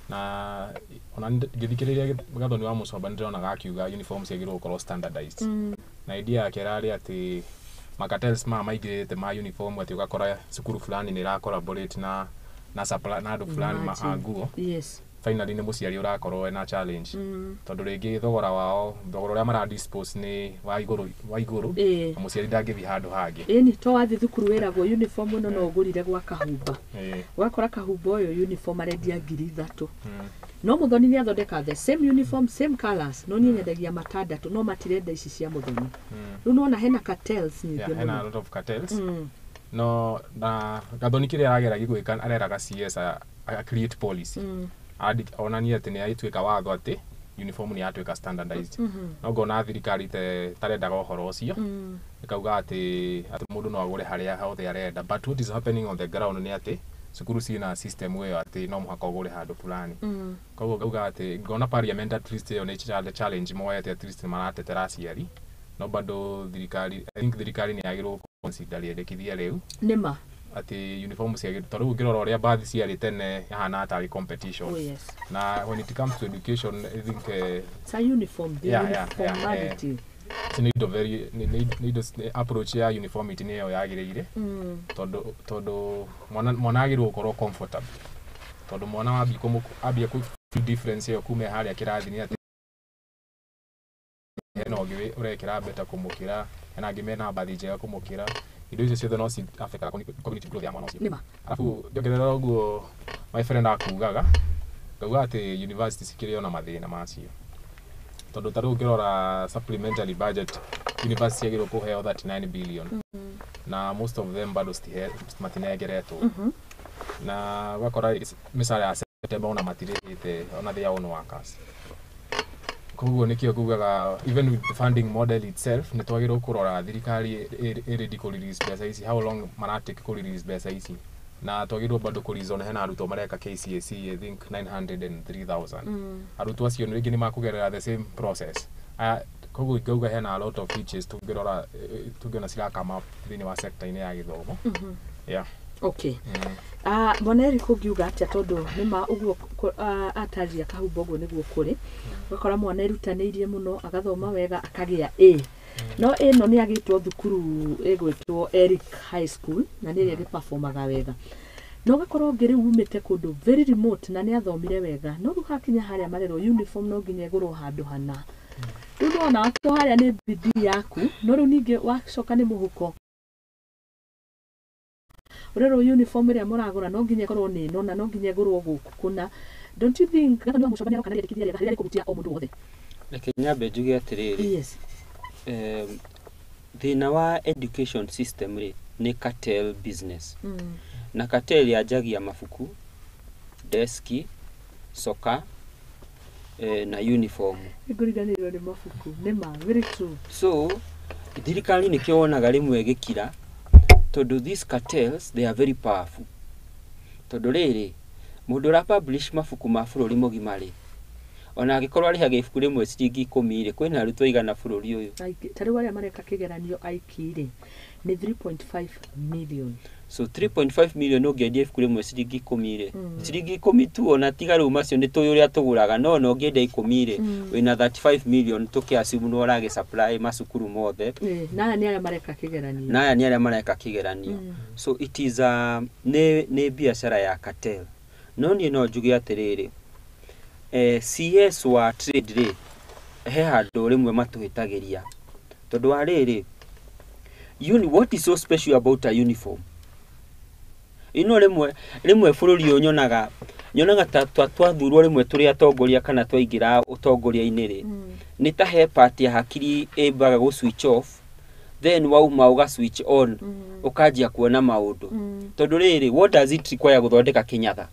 na ona ngithikiriria Gathoni wa Mucomba ndirona gakiuga uniforms yagirwo gukorwo standardized na idea yake rari ati makatels maigirite ma uniform ati ugakora cukuru fulani ni ra collaborate na supply na andu fulani maanguo yes finally ni muciari urakorwo na challenge tondu ringi thogora wao thogora uria mara dispose ni wa iguru muciari ndangithi handu hangi ni to wathi thukuru wiragwo uniform no ugurire gwa kahumba wakora kahumba uyu uniform arendia 3,000 no Muthoni ni athondeka the same uniform same colors no ni nyendagia matandatu no matirenda ici cia Muthoni riu nona hena cartels nyingi hena a lot of cartels no na Gathoni kire aragera gigwika areraga CS a create policy onania ati ni aitwika watho ati uniform ni atwika standardized no ngona thirikari te tarenda gohoro ucio ikauga ati mundu no agure haria hothe arenda but what is happening on the ground ni ati cukuru cina system weyo ati no muhaka ugure handu fulani koguo ngauga ati ngona parliament at least yo ni challenge moya ati at least maratetera aciari no bado thirikari I think thirikari ni agirwo consider yendekithia riu nima ati uniform cia toru ngirora uria bathi ciari tene hana atari competition na when it comes to education I think it's a uniform uniformity need a very need approach ya uniformity ni yo yagireire todo mwana agirwo gukorwo comfortable todo mwana wabia ku difference yo kume hali akirathi ni ati no giwe urekira beta kumukira na ngimena bathi njega kumukira indo icio ciothe no ci affect community growth ya mwana ucio alafu ndiongerera uguo my friend akugaga ngauga ati university cikirio na mathina macio tondu taru ngirora supplementary budget university yagirwo kuheo 39 billion na most of them bado matinegeretwo na wakora misara ya September ona matirite ona they own workers koguo nikio kugaga even with the funding model itself ni twagirwo kurora thirikari ready ku release pesa ici how long manatake ku release pesa ici na twagirwo bado ku reason hena aruto mareka KCSE I think 903,000 aruto acio ringi ni makugerera the same process koguo ngauga hena a lot of features tungiona cira come up thini wa sector ine ya githomo okay Moneri kugiuga atia tondu nima uguo ataria kahumba uguo niguo kuri gakora mwana irutaniirie muno agathoma wega akagia A no eno ni agitwo thukuru egwitwo Eric High School na ni ri performaga wega no gakora ngiri umite kundu very remote na ni athomire wega no ruhakinya haria marero uniform no nginya iguru handu hana riu ona watu haria ni bidii yaku no riu ninge wacoka ni muhuko urero uniform ria muragura no nginya korwo ni no na no nginya igurwo guku kuna don't you think Gathoni wa Mucomba ni kana yendekithia rega haria kubutia o mundu wothe Nyambe njuge atiriri yes thina wa education system ri ni cartel business na cartel yajagia mafuku deski soka na uniform iguriganirwo ni mafuku nema very true so thirikari ni kionaga rimwe gikira tondu these cartels they are very powerful tondu riri mundu ra publish mafuku ma bururi mugimari ona agikorwo ari hage ifuku rimwe ciringi 10 ri kwina arutwo igana bururi uyu tari waria mareka kigeranio aiki ri ni 3.5 million so 3.5 million ũngĩendia ibuku rĩmwe ciringi 10 ciringi 10 tu ona tiga rĩu macio nĩ tũĩ ũrĩa tũgũraga no ũngĩendia 10 wĩna 35 million tũkĩassume no ũrage supply macukuru mothe naya nĩ arĩa mareka kĩgeranio so it is nĩ biacara ya cartel no niĩ no njuge atĩrĩrĩ CS wa trade rĩ he handũ rĩmwe matũhĩtagĩria tondũ wa rĩrĩ what is so special about a uniform rĩmwe bũrũri ũyũ nyonaga twathurwo rĩmwe tũrĩ atongoria kana twaingĩra ũtongoria-inĩ rĩ nĩ ta he part ya hakiri ĩmbaga gũ switch off then wauma ũga switch on ũkanjia kuona maũndũ tondũ rĩrĩ what does it require gũthondeka kĩnyatha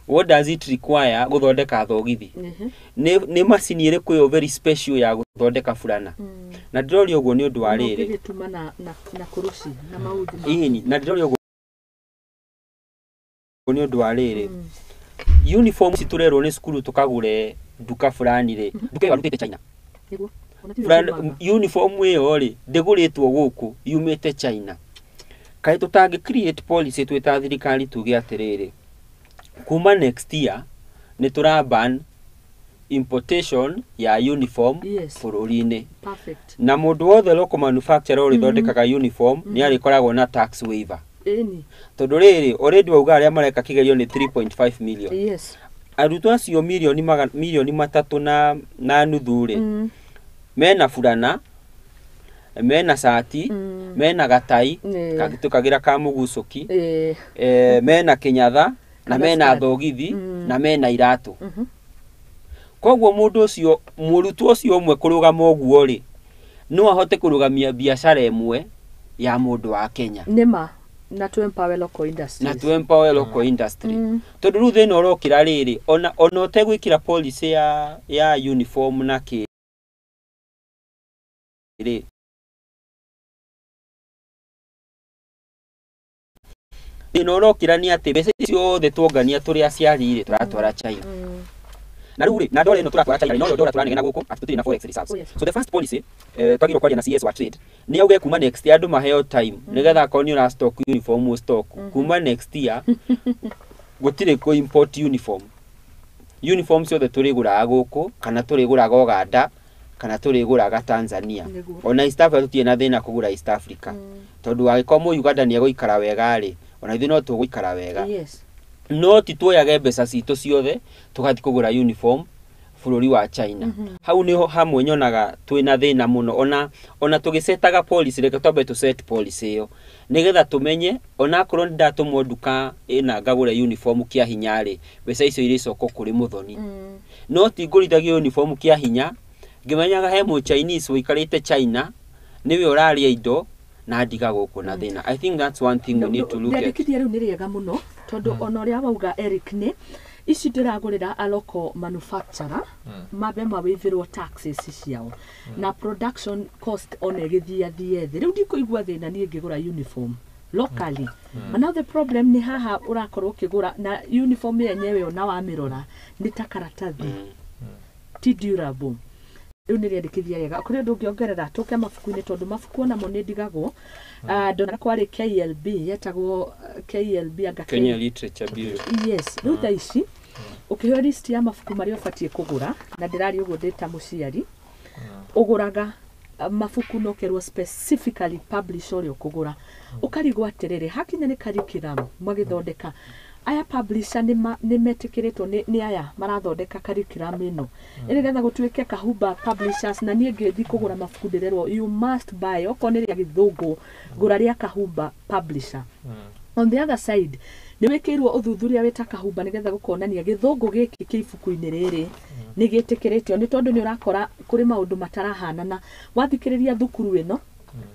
what does it require gũthondeka thogithi nĩ macini ĩrĩkũ yo very special ya gũthondeka fulana na ndĩroria ũguo nĩ ũndũ wa rĩrĩ na kurusi na maũndũ na ndĩroria ũguo nĩ ũndũ wa rĩrĩ uniform citurerwo nĩ cukuru tukagũre duka fulani rĩ duka ĩyo arutĩte China uniform ĩyo rĩ ndĩgũrĩtwo gũkũ yumĩte China kaĩ tũtangĩ create policy twĩta thirikari tuge atĩrĩrĩ kuma next year nĩ tũraban importation ya uniform bũrũri-inĩ na mũndũ wothe local manufacturer ũrĩ thondekaga uniform nĩ arĩkoragwo na tax waiver tondũ rĩrĩ already wauga arĩa mareka kĩgerio nĩ 3.5 million arutwo acio milioni matatũ na nuthu rĩ mena fulana mena shati mena gatai kagĩtũkagĩra ka mũgucoki mena kĩnyatha na mena thogithi na mena iratũ koguo mũndũ ũcio mũrutwo ũcio ũmwe kũrũgama ũguo rĩ no ahote kũrũgamia biacara ĩmwe ya mũndũ wa Kenya nĩma na to empower local industry tondũ rĩu thĩna ũrokĩra rĩrĩ ona ũtegwĩkĩra policy ya uniform na kĩ rĩ thĩna ũrokĩra nĩ atĩ mbeca ciothe tuongania tũrĩ aciari rĩ tũratwara China na rĩu rĩ na ndora ĩno tũratwara China no ndora tũranegena gũkũ atũtirĩ na forex reserves so the first policy twagĩrĩirwo kwaria na CS wa trade nĩ auge kuma next year andũ maheo time nĩgetha akorwo nĩ ũra stock uniform stock kuma next year gũtirĩ kũ import uniform ciothe tũrĩgũraga gũkũ kana tũrĩgũraga Uganda kana tũrĩgũraga Tanzania ona East Africa tũtirĩ na thĩna kũgũra East Africa tondũ angĩkorwo mũ Uganda nĩ egũikara wega rĩ ona ithuĩ no tũgũikara wega no tituoyage mbeca citũ ciothe tũgathiĩ kũgũra uniform bũrũri wa China hau niho hamwe nyonaga twĩna thĩna mũno ona tũgĩcetaga policy reke twambe tũset policy ĩyo nĩgetha tũmenye ona akorwo ndatũmwo nduka ĩna ngagũre uniform kĩa hinya rĩ mbeca icio irĩcoko kũrĩ Muthoni no tingũrithagia uniform kĩa hinya ngĩmenyaga he mũ Chinese wĩikarĩte China niwe ũraria indo na ndiga gũkũ na thĩna I think that's one thing we need to look at rĩu nĩ rĩega mũno tondũ ona ũrĩa wauga Eric nĩ ici ndĩragũrĩra a local manufacturer mabe mawĩthĩrwo taxes ciao na production cost ona ĩgĩthiĩ thĩ rĩu ndikũigua thĩna niĩ ngĩgũra uniform locally now the problem nĩ haha ũrakorwo ũkĩgũra na uniform yenyewe ona wamĩrora nĩ ta karatathi ti durable rĩu nĩ rĩendekithia rĩega kũrĩ ũndũ ũngĩongerera tũke mabuku-inĩ tondũ mabuku onamo nĩ ndigagwo ndona kwarĩ KLB yetagwo KLB anga Kenya Literature Bureau rĩu thaa ici ũkĩheo list ya mabuku marĩa ũbatiĩ kũgũra na ndĩrari ũguo ndĩ ta mũciari ũgũraga mabuku no kerwo specifically publish ũrĩa ũkũgũra ũkarigwo atĩrĩrĩ hakinya nĩ curriculum magĩthondeka aya publisher nĩ metĩkĩrĩtwo nĩ aya marathondeka curriculum ĩno nĩgetha gũtuĩke kahumba publishers na niĩ ngĩthiĩ kũgũra mabuku ndĩrerwo you must buy okorwo nĩ rĩa gĩthũngũ gũra rĩa kahumba publisher on the other side nĩ wĩkĩirwo ũthuthuria wĩta kahumba nĩgetha gũkonania gĩthũngũ gĩkĩ kĩ ibuku-inĩ rĩrĩ nĩ gĩtĩkĩrĩtio nĩ tondũ nĩ ũrakora kũrĩ maũndũ matarahanana wathikĩrĩria thukuru ĩno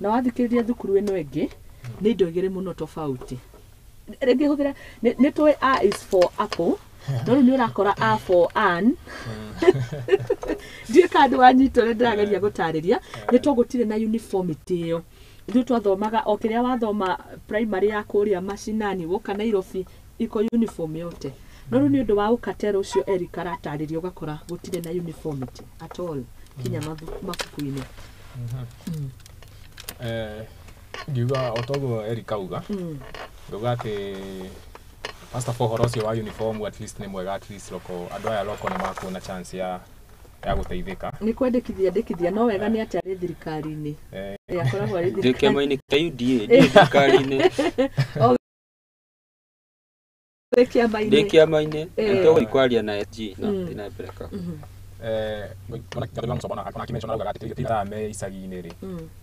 na wathikĩrĩria thukuru ĩno ĩngĩ nĩ indo igĩrĩ mũno tofauti rĩngĩ hũthĩra nĩ tũĩ A is for apple no nĩ ũrakora A for an ndiĩ kandũ wanyitwo nĩ ndĩrageria gũtarĩria nĩ to gũtirĩ na uniformity ĩyo ithuĩ twathomaga o kĩrĩa wathoma primary ya kũrĩa macinani gũka Nairobi iko uniform yote no rĩu nĩ ũndũ wa ũkatero ũcio Eric aratarĩria ũgakora gũtirĩ na uniformity at all kinya mabuku-inĩ ngiuga otogo Erika uga ngiuga ati first of all horocio wa uniform at least ni mwega, at least loko andu aya loko ni makuona chance ya guteithika ni kwendekithia no wega ni ati ari thirikari-ini akoragwo ari thirikari-ini thirikari-ini Dekiamaine ndio ikwaria na SG no tinapeleka kuna msobona akona kimechona uga ati tita me isagi-ini ri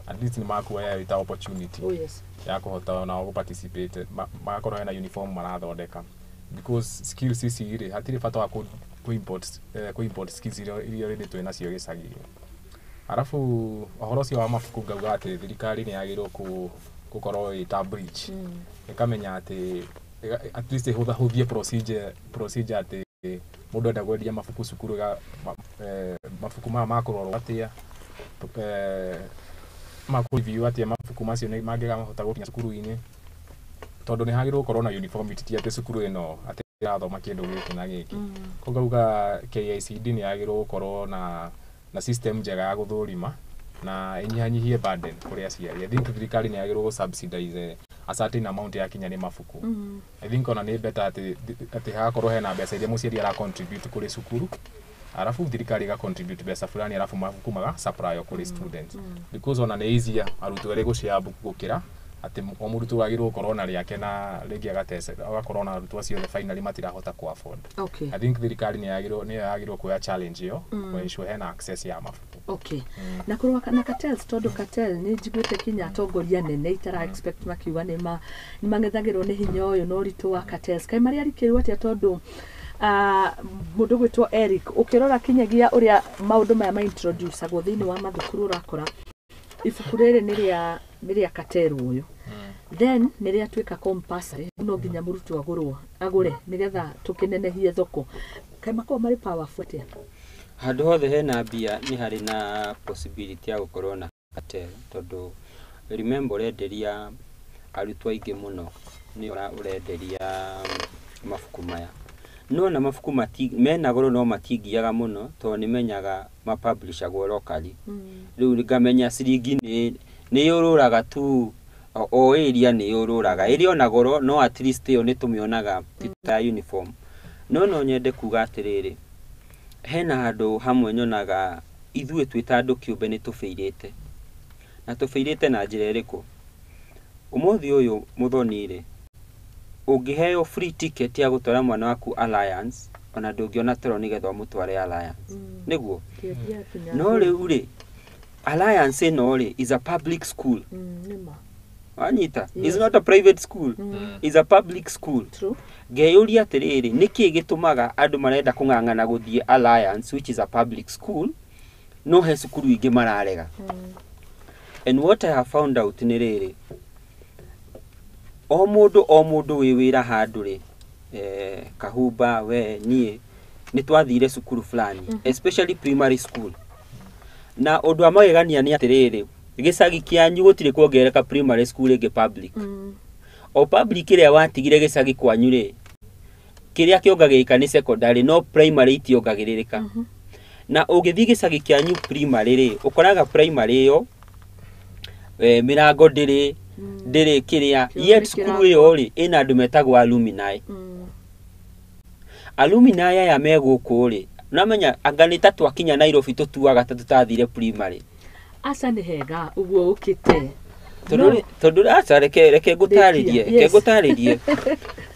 at least ni makuoya ita opportunity ya kuhota na go participate makoro na uniform marathondeka because skills ici ri hatiri bata wa ku import skills iria ready twina cio gicagi. Arafu ohoro cio wa mafuku ngauga ati thirikari ni yagirwo gukorwo ita bridge ikamenya ati at least huthie procedure ati mundu enda gwendia mafuku cukuru mafuku makurorwo atia makureview atia mafuku macio ni mangihota gukinya cukuru-ini tondu ni hagirwo gukorwo na uniformity ati cukuru ino ati irathoma kindu giki na giki. Kogauga KICD ni yagirwo gukorwo na system njega ya guthurima na inyihanyihie burden kuri aciari. I think thirikari ni yagirwo gu subsidize a certain amount ya kinya ni mafuku. I think ona ni better ati hagakorwo hena mbeca iria muciari ara contribute kuri cukuru, arafu thirikari ga contribute mbeca fulani, arafu mafuku maga supply kuri students because ona ni easier arutwo eri gushare buku gukira ati o murutwo wagirwo gukorwo na riake na ringi agatese agakorwo na arutwo acio finally matirahota ku afford. I think thirikari ni yagirwo kuya challenge yo kwa issue hena access ya mafuku. Na kurwa na cartels tondu cartel ni njiguite kinya atongoria nene itara expect makiuga ni mangethagirwo ni hinya uyu no ritu wa cartels kai mari arikirwo atia tondu mundu gwitwo Eric ukirora kinyagia uria maundu maya ma introduce agwo thiini wa mathukuru urakora ibuku riri ni ria cartel uyu then ni ria twika compulsory no nginya murutwo agure nigetha tukinenehie thoko kai makwa mari powerful atia handu hothe hena mbia ni hari na possibility ya gukorwo na cartel tondu remember urenderia arutwo aingi muno ni urenderia mafuku maya no na mafuku mena goro no matingiaga muno to ni menyaga ma publisher go locally riu ngamenya ciringi ni yoruraga tu o area ni yoruraga iri ona goro no at least yo ni tumionaga tita uniform no nyende kuga atiriri hena handu hamwe nyonaga ithuĩ twita andu kiumbe ni tufeirite na tufeirite na njira iriku umuthi uyu Muthoni ri ungiheo free ticket ya gutwara mwana waku Alliance ona ndungiona tero nigetha mutware Alliance niguo no riu ri Alliance no ri is a public school Anita is not a private school is a public school. True. Ngeyuria atiriri niki gitumaga andu marenda kung'ang'ana guthie Alliance which is a public school no he cukuru ingi mararega and what I have found out ni riri o mundu wi wira handu ri kahumba we nie ni twathire cukuru fulani especially primary school na undu amagegania ni atiriri gicagi kianyu gutire kuongereka primary school ingi public o public ria watigire gicagi kwanyu ri kiria kiongagirika ni secondary no primary itiongagirika na ugithii gicagi kianyu primary ri ukoraga primary yo mirango ndiri kiria yet school yo ri ina andu metagwo alumni aya meguku ri namenya anganita twakinya Nairobi tutuaga tutathire primary asa ni hega uguo ukite tondu asa reke gutaririe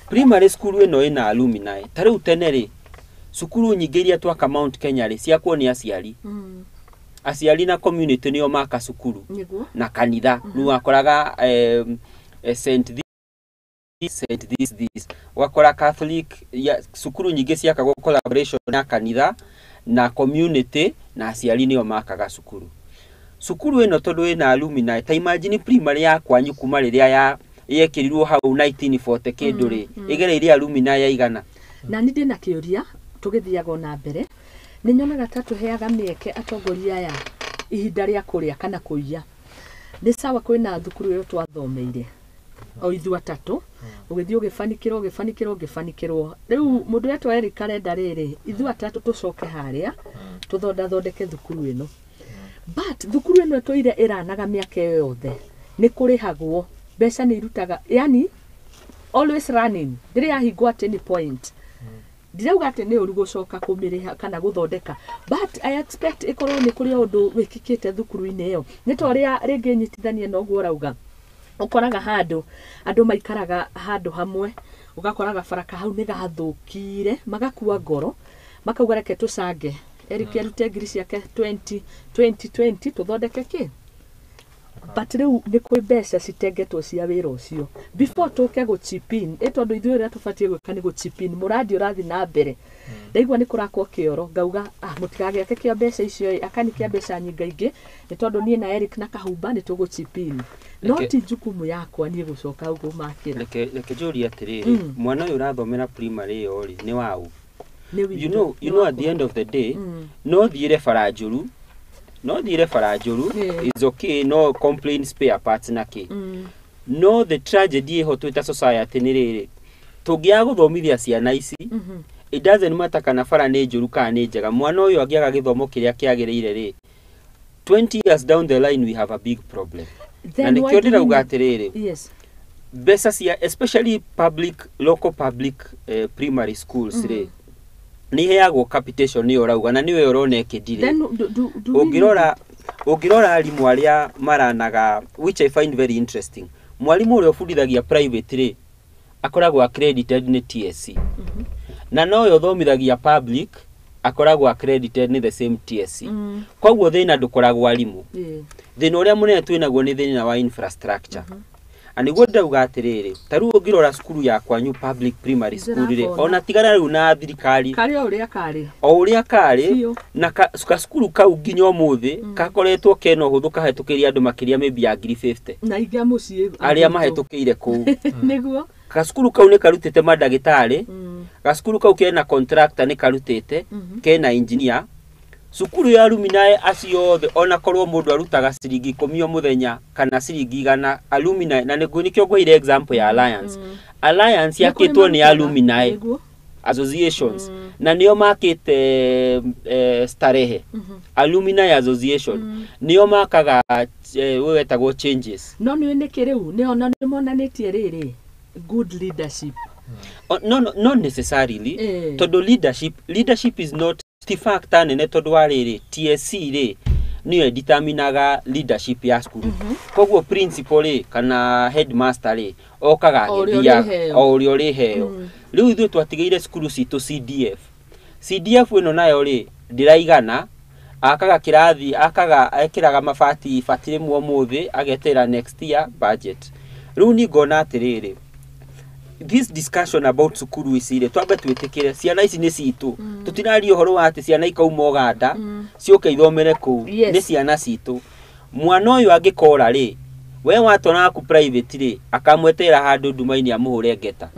primary school ino ina alumni tariu tene ri cukuru nyingi iria twaka Mount Kenya ri ciakwo ni aciari na community niyo maka cukuru na kanitha nu wakoraga Saint this wakora Catholic ya cukuru nyingi ciakagwo collaboration na kanitha na community na aciari niyo makaga cukuru ino tondu ina alumni ta imagine primary ya kwanyu kuma riria yekirirwo hau 1940 kindu ri igereire alumni ya igana na ni ndina kiuria tugithiaga na mbere ni nyonaga tatu heaga mieke atongoria ya ihinda ria kuria kana kuiya ni sawa kwina thukuru yo twathomeire o ithu atatu ugithio gifanikirwo riu mundu yetu eri kalenda riri ithu atatu tucoke haria thondeke thukuru ino but thukuru ino toire iranaga miaka yothe nĩ kũrĩhagwo mbeca nĩ irutaga yani always running ndĩrĩ yahingwo at any point ndirauga atĩ nĩ ũru gũcoka kũmĩrĩha kana gũthondeka but I expect ĩkorwo nĩ kũrĩ ũndũ wĩkĩkĩte thukuru-inĩ ĩyo nĩ ta ũrĩa rĩngĩ nyitithania na ũguo ũrauga ũkoraga handũ andũ maikaraga handũ hamwe ugakoraga baraka hau nĩ gathũkire magakua ngoro makauga reke tũcange Eric arute ngiri ciake 2020 tũthondeke kĩ but rĩu nĩ kwĩ mbeca citengetwo cia wĩra ũcio before tũke gũ chip in tondũ ithuĩ ũrĩa tũbatiĩ gwĩka nĩ gũ chip in mũradi ũrathi na mbere ndaigua nĩ kũrakwo kĩoro ngauga mũtigagĩake kĩa mbeca icio akani kĩa mbeca nyingaingĩ nĩ tondũ niĩ na Eric na Kahumba nĩ tũgũ chip in no ti jukumu yakwa niĩ gũcoka ũguo makĩra reke njũrie atĩrĩrĩ mwana ũyũ ũrathomera primary ĩyo rĩ nĩ wau you know at the end of the day no thiĩre barajũru is okay no complain spare parts nake no the tragedy ho twita society nĩ rĩrĩ tũngĩaga gũthomithia ciana ici it doesn't matter kana bara nĩ njũru kana nĩ njega mwana ũyũ angĩaga gĩthomo kĩrĩa kĩagĩrĩire rĩ 20 years down the line we have a big problem na nĩkĩo ndĩrauga atĩrĩrĩ mbeca cia especially local public primary schools rĩ nĩ heagwo capitation nĩ ũrauga na nĩwe ũrona ekĩndire ũngĩrora arimũ arĩa maranaga which I find very interesting mwarimu ũrĩa ũbundithagia private rĩ akoragwo accredited nĩ TSC na no ũyũ ũthomithagia public akoragwo accredited nĩ the same TSC koguo thĩna ndũkoragwo arimũ thĩna ũrĩa mũnene twĩnaguo nĩ thĩna wa infrastructure aniguo ndauga atĩrĩrĩ ta rĩu ũngĩrora cukuru ya kwanyu public primary school rĩ ona tigana rĩu na thirikari o ũrĩa karĩ na cukuru kau nginya ũmũthĩ gakoretwo kena ũhũthũ kahetũkĩria andũ makĩria maybe ya 50 na ingia mũciĩ arĩa mahetũkĩire kũu nĩguo gacukuru kau nĩ karutĩte mandagĩtarĩ gacukuru kau kena contractor nĩ karutĩte kena engineer cukuru ya alumni acio othe ona korwo mũndũ arutaga ciringi 10 o mũthenya kana ciringi 100 alumni na nĩkĩo ngũire example ya alliance yakĩtwo nĩ alumni associations na nĩo makĩte starehe alumni association nĩo makaga wetagwo changes no nĩ kĩrĩu nĩ monanĩtie rĩrĩ good leadership not necessarily tondũ leadership is not the factor nene tondũ wa rĩrĩ TSC rĩ niyo determinaga leadership ya school koguo principal rĩ kana headmaster rĩ okaga agĩthia o ũrĩa ũrĩ heo rĩu ithuĩ twatigĩire cukuru citũ CDF ĩno nayo rĩ ndĩraigana akaga kĩrathi ekĩraga mabati rĩmwe ũmũthĩ agetera next year budget rĩu nĩ ngona atĩrĩrĩ this discussion about cukuru ici rĩ twambe twĩtĩkĩre ciana ici nĩ citũ tũtinaria ũhoro wa atĩ ciana ikauma Uganda cioke ithomere kũu nĩ ciana citũ mwana ũyũ angĩkora rĩ we watwara ku private rĩ akamwetera handũ nduma-inĩ amũhũre ngeta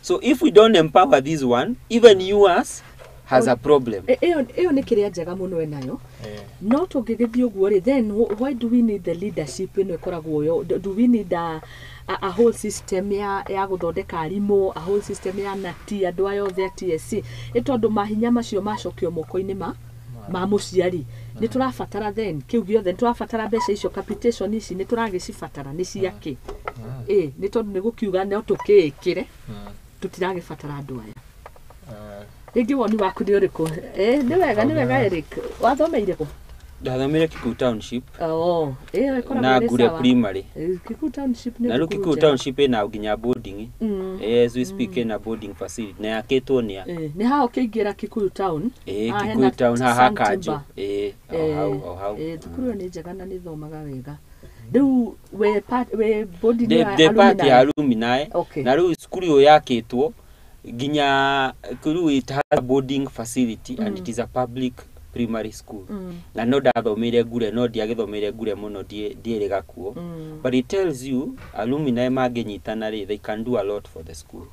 so if we don't empower this one even yours has a problem ĩyo nĩ kĩrĩa njega mũno enayo no tũngĩgĩthiĩ ũguo rĩ then why do we need the leadership ĩno ĩkoragwo yo do we need a whole system ya gũthondeka arimũ a whole system ya nati andũ aya othe a TSC nĩ tondũ mahinya macio macokio moko-inĩ ma mũciari nĩ tũrabatara then kĩu gĩothe nĩ tũrabatara mbeca icio capitation ici nĩ tũragĩcibatara nĩ ciake nĩ tondũ nĩ gũkiuga no tũkĩĩkĩre tũtiragĩbatara andũ aya rĩngĩ woni waku nĩ ũrĩkũ nĩ wega Eric wathomeire kũ ndathomeire Kikuyu Township na Ngure primary Kikuyu Township na Kikuyu Township ina nginya boarding as we speak na boarding facility na yakĩtwo nĩ hao kĩingĩra Kikuyu Town Kikuyu Town haha kanjo hau thukuru nĩ njega na nĩ thomaga wega rĩu we boarding ya alumni na rĩu cukuru ũyũ yakĩtwo nginya kuru it has a boarding facility and it is a public primary school na no ndathomeire Ngure no ndiagĩthomeire Ngure mũno ndiĩrĩga kuo but it tells you alumni mangĩnyitana rĩ they can do a lot for the school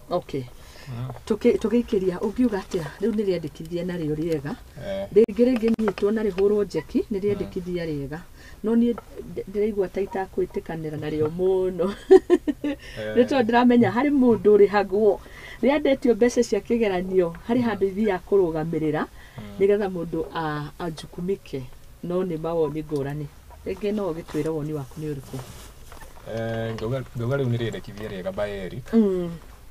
tũgĩikĩria ũngiuga atĩa rĩu nĩ rĩendekithia na rĩo rĩega rĩngĩ nyitwo na rĩhũrwo njeki nĩ rĩendekithia rĩega no niĩ ndĩraigua ta itakwĩtĩkanĩra na rĩo mũno nĩ tondũ ndĩramenya harĩ mũndũ ũrĩhagwo rĩandĩtio mbeca cia kĩgeranio harĩ handũ ithiaga kũrũgamĩrĩra nĩgetha mũndũ ajukumike no nĩ mawoni ngũrani rĩngĩ no ũgĩtwĩra woni waku nĩ ũrĩkũ ngauga riu ni ririkithia riega by Eric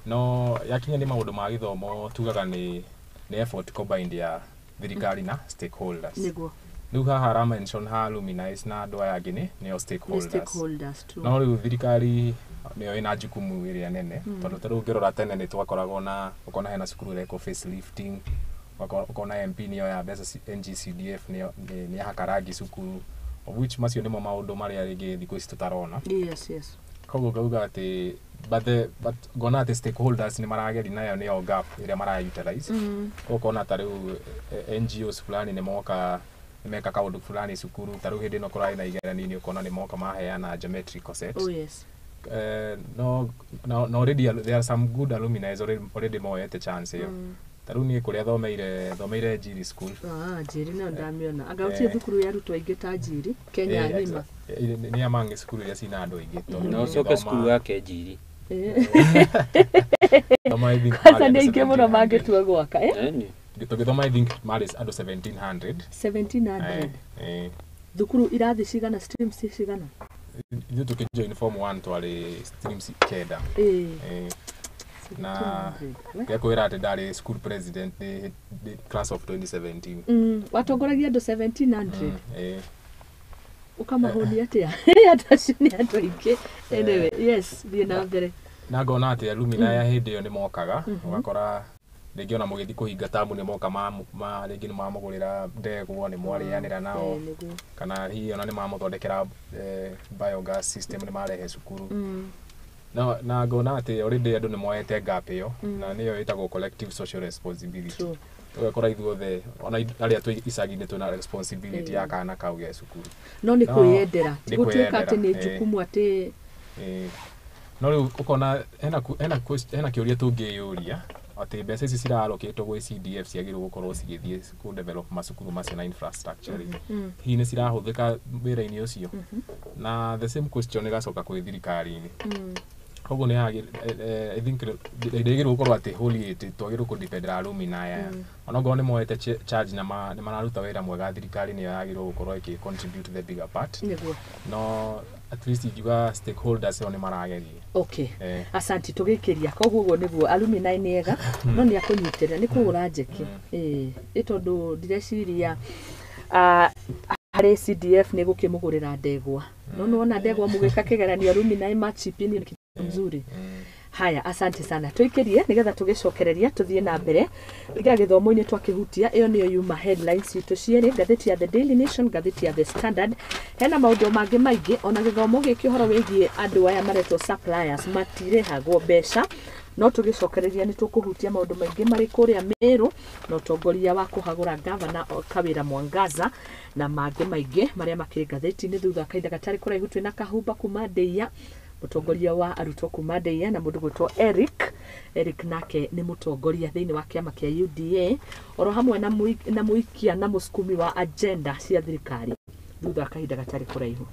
no yakinya ni maundu ma githomo tugaga ni effort combined ya thirikari na stakeholders niguo riu haha ra mention ha alumni na andu aya angĩ nĩo stakeholders no riu thirikari nĩyo ĩna jukumu ĩrĩa nene tondũ ta rĩu ngĩrora tene nĩ twakoragwo na ũkona hena cukuru ĩreko facelifting ũkona MP nĩyo ya mbeca NGCDF nĩ yahaka rangi cukuru of which macio nĩmo maũndũ marĩa rĩngĩ thikũ ici tũtarona yes koguo ngauga atĩ but ngona atĩ stakeholders nĩ marageri nayo nĩyo gap ĩrĩa mara-utilize ũkona ta rĩu NGOs fulani nĩ moka meka kaundu fulani cukuru ta rĩu hĩndĩ ĩno kũrarĩ na igeranio ũkona nĩ moka maheana geometrical sets no already there are some good alumni already moete chance ĩyo ta rĩu niĩ kũrĩa thomeire Njiri school Njiri no ndamĩona anga ũtirĩ thukuru ya arutwo aingĩ ta Njiri Kenya ng'ima nĩ amange cukuru iria cina andũ aingĩ no coke cukuru yake Njiri kwanza nĩ aingĩ mũno mangĩtua gwaka tũgĩthoma I think marĩ andũ 1700 thukuru irathi cigana streams cigana ithuĩ tũkĩjoin form 1 twarĩ streams kenda na gĩakwĩra atĩ ndarĩ school president the class of 2017 watongoragia andũ 1700 ukamahonia atia andũ acio nĩ andũ aingĩ anyway yes thiĩ na mbere na ngona atĩ alumni ya hĩndĩ ĩyo nĩ mokaga ũgakora rĩngĩ ona mũgĩthiĩ kũhinga tamu nĩ moka rĩngĩ nĩ mamũgũrĩra ndegwa nĩ mwarĩanĩra nao kana hihi ona nĩ mamũthondekera biogas system nĩ marehe cukuru na ngona atĩ already andũ nĩ moete gap ĩyo na nĩyo ĩtagwo collective social responsibility ũgakora ithuothe ona arĩa twĩ icagi-inĩ twĩna responsibility ya kana kau ge cukuru no nĩ kwĩyendera ti gũtuĩka atĩ nĩ jukumu atĩ no rĩu ũkona hena kĩũria tũngĩyũria atĩ mbeca ici ciraalokĩtwo gwĩ CDF ciagĩrĩirwo gũkorwo cigĩthiĩ ku develop macukuru macio na infrastructure hihi nĩ cirahũthĩka wĩra-inĩ ũcio na the same question ĩgacoka kwĩ thirikari-inĩ koguo nĩ I think ndĩgĩrĩirwo gũkorwo atĩ wholly twagĩrĩirwo kũdependera alumni aya ona ngorwo nĩ moete charge na nĩ mararuta wĩra mwega thirikari nĩyo yagĩrĩirwo gũkorwo ĩkĩ-contribute the bigger part no at least ingiuga stakeholders nĩ marageria asanti tũgĩkĩria koguo ũguo nĩguo alumni nĩ ega no nĩ akũnyitĩrĩra nĩ kũgũra njeki tondũ ndireciria harĩ CDF nĩ gũkĩmũgũrĩra ndegwa no nĩwona ndegwa mũgĩka kĩgeranio alumni machipini ni kitu mzuri haya asante sana tuikirie nigetha tugicokereria tuthie na mbere iga githomo-inĩ twakihutia iyo niyo yuma headlines itu cierĩ ngathĩti ya The Daily Nation ngathĩti ya The Standard hena maũndũ mangĩ maingĩ ona gĩthomo gĩkĩ ũhoro wĩgiĩ andũ aya maretwo suppliers matirĩhagwo mbeca no tugicokereria nĩ tũkũhutia maũndũ maingĩ marĩ kũrĩa Meru na ũtongoria wa kũhagũra gavana Kawĩra Mwangaza na mangĩ maingĩ marĩa makĩrĩ ngathĩti-inĩ thutha kahinda gatarĩ kũraihu twĩna kahumba kuma Ndeia mutongoria wa arutwo kuma Ndeia na mũndũ gwĩtwo Eric nake nĩ mutongoria thĩinĩ wa kĩama kĩa UDA oro hamwe na muikia na musukumi wa agenda cia thirikari thutha kahinda gatarĩ kũraihu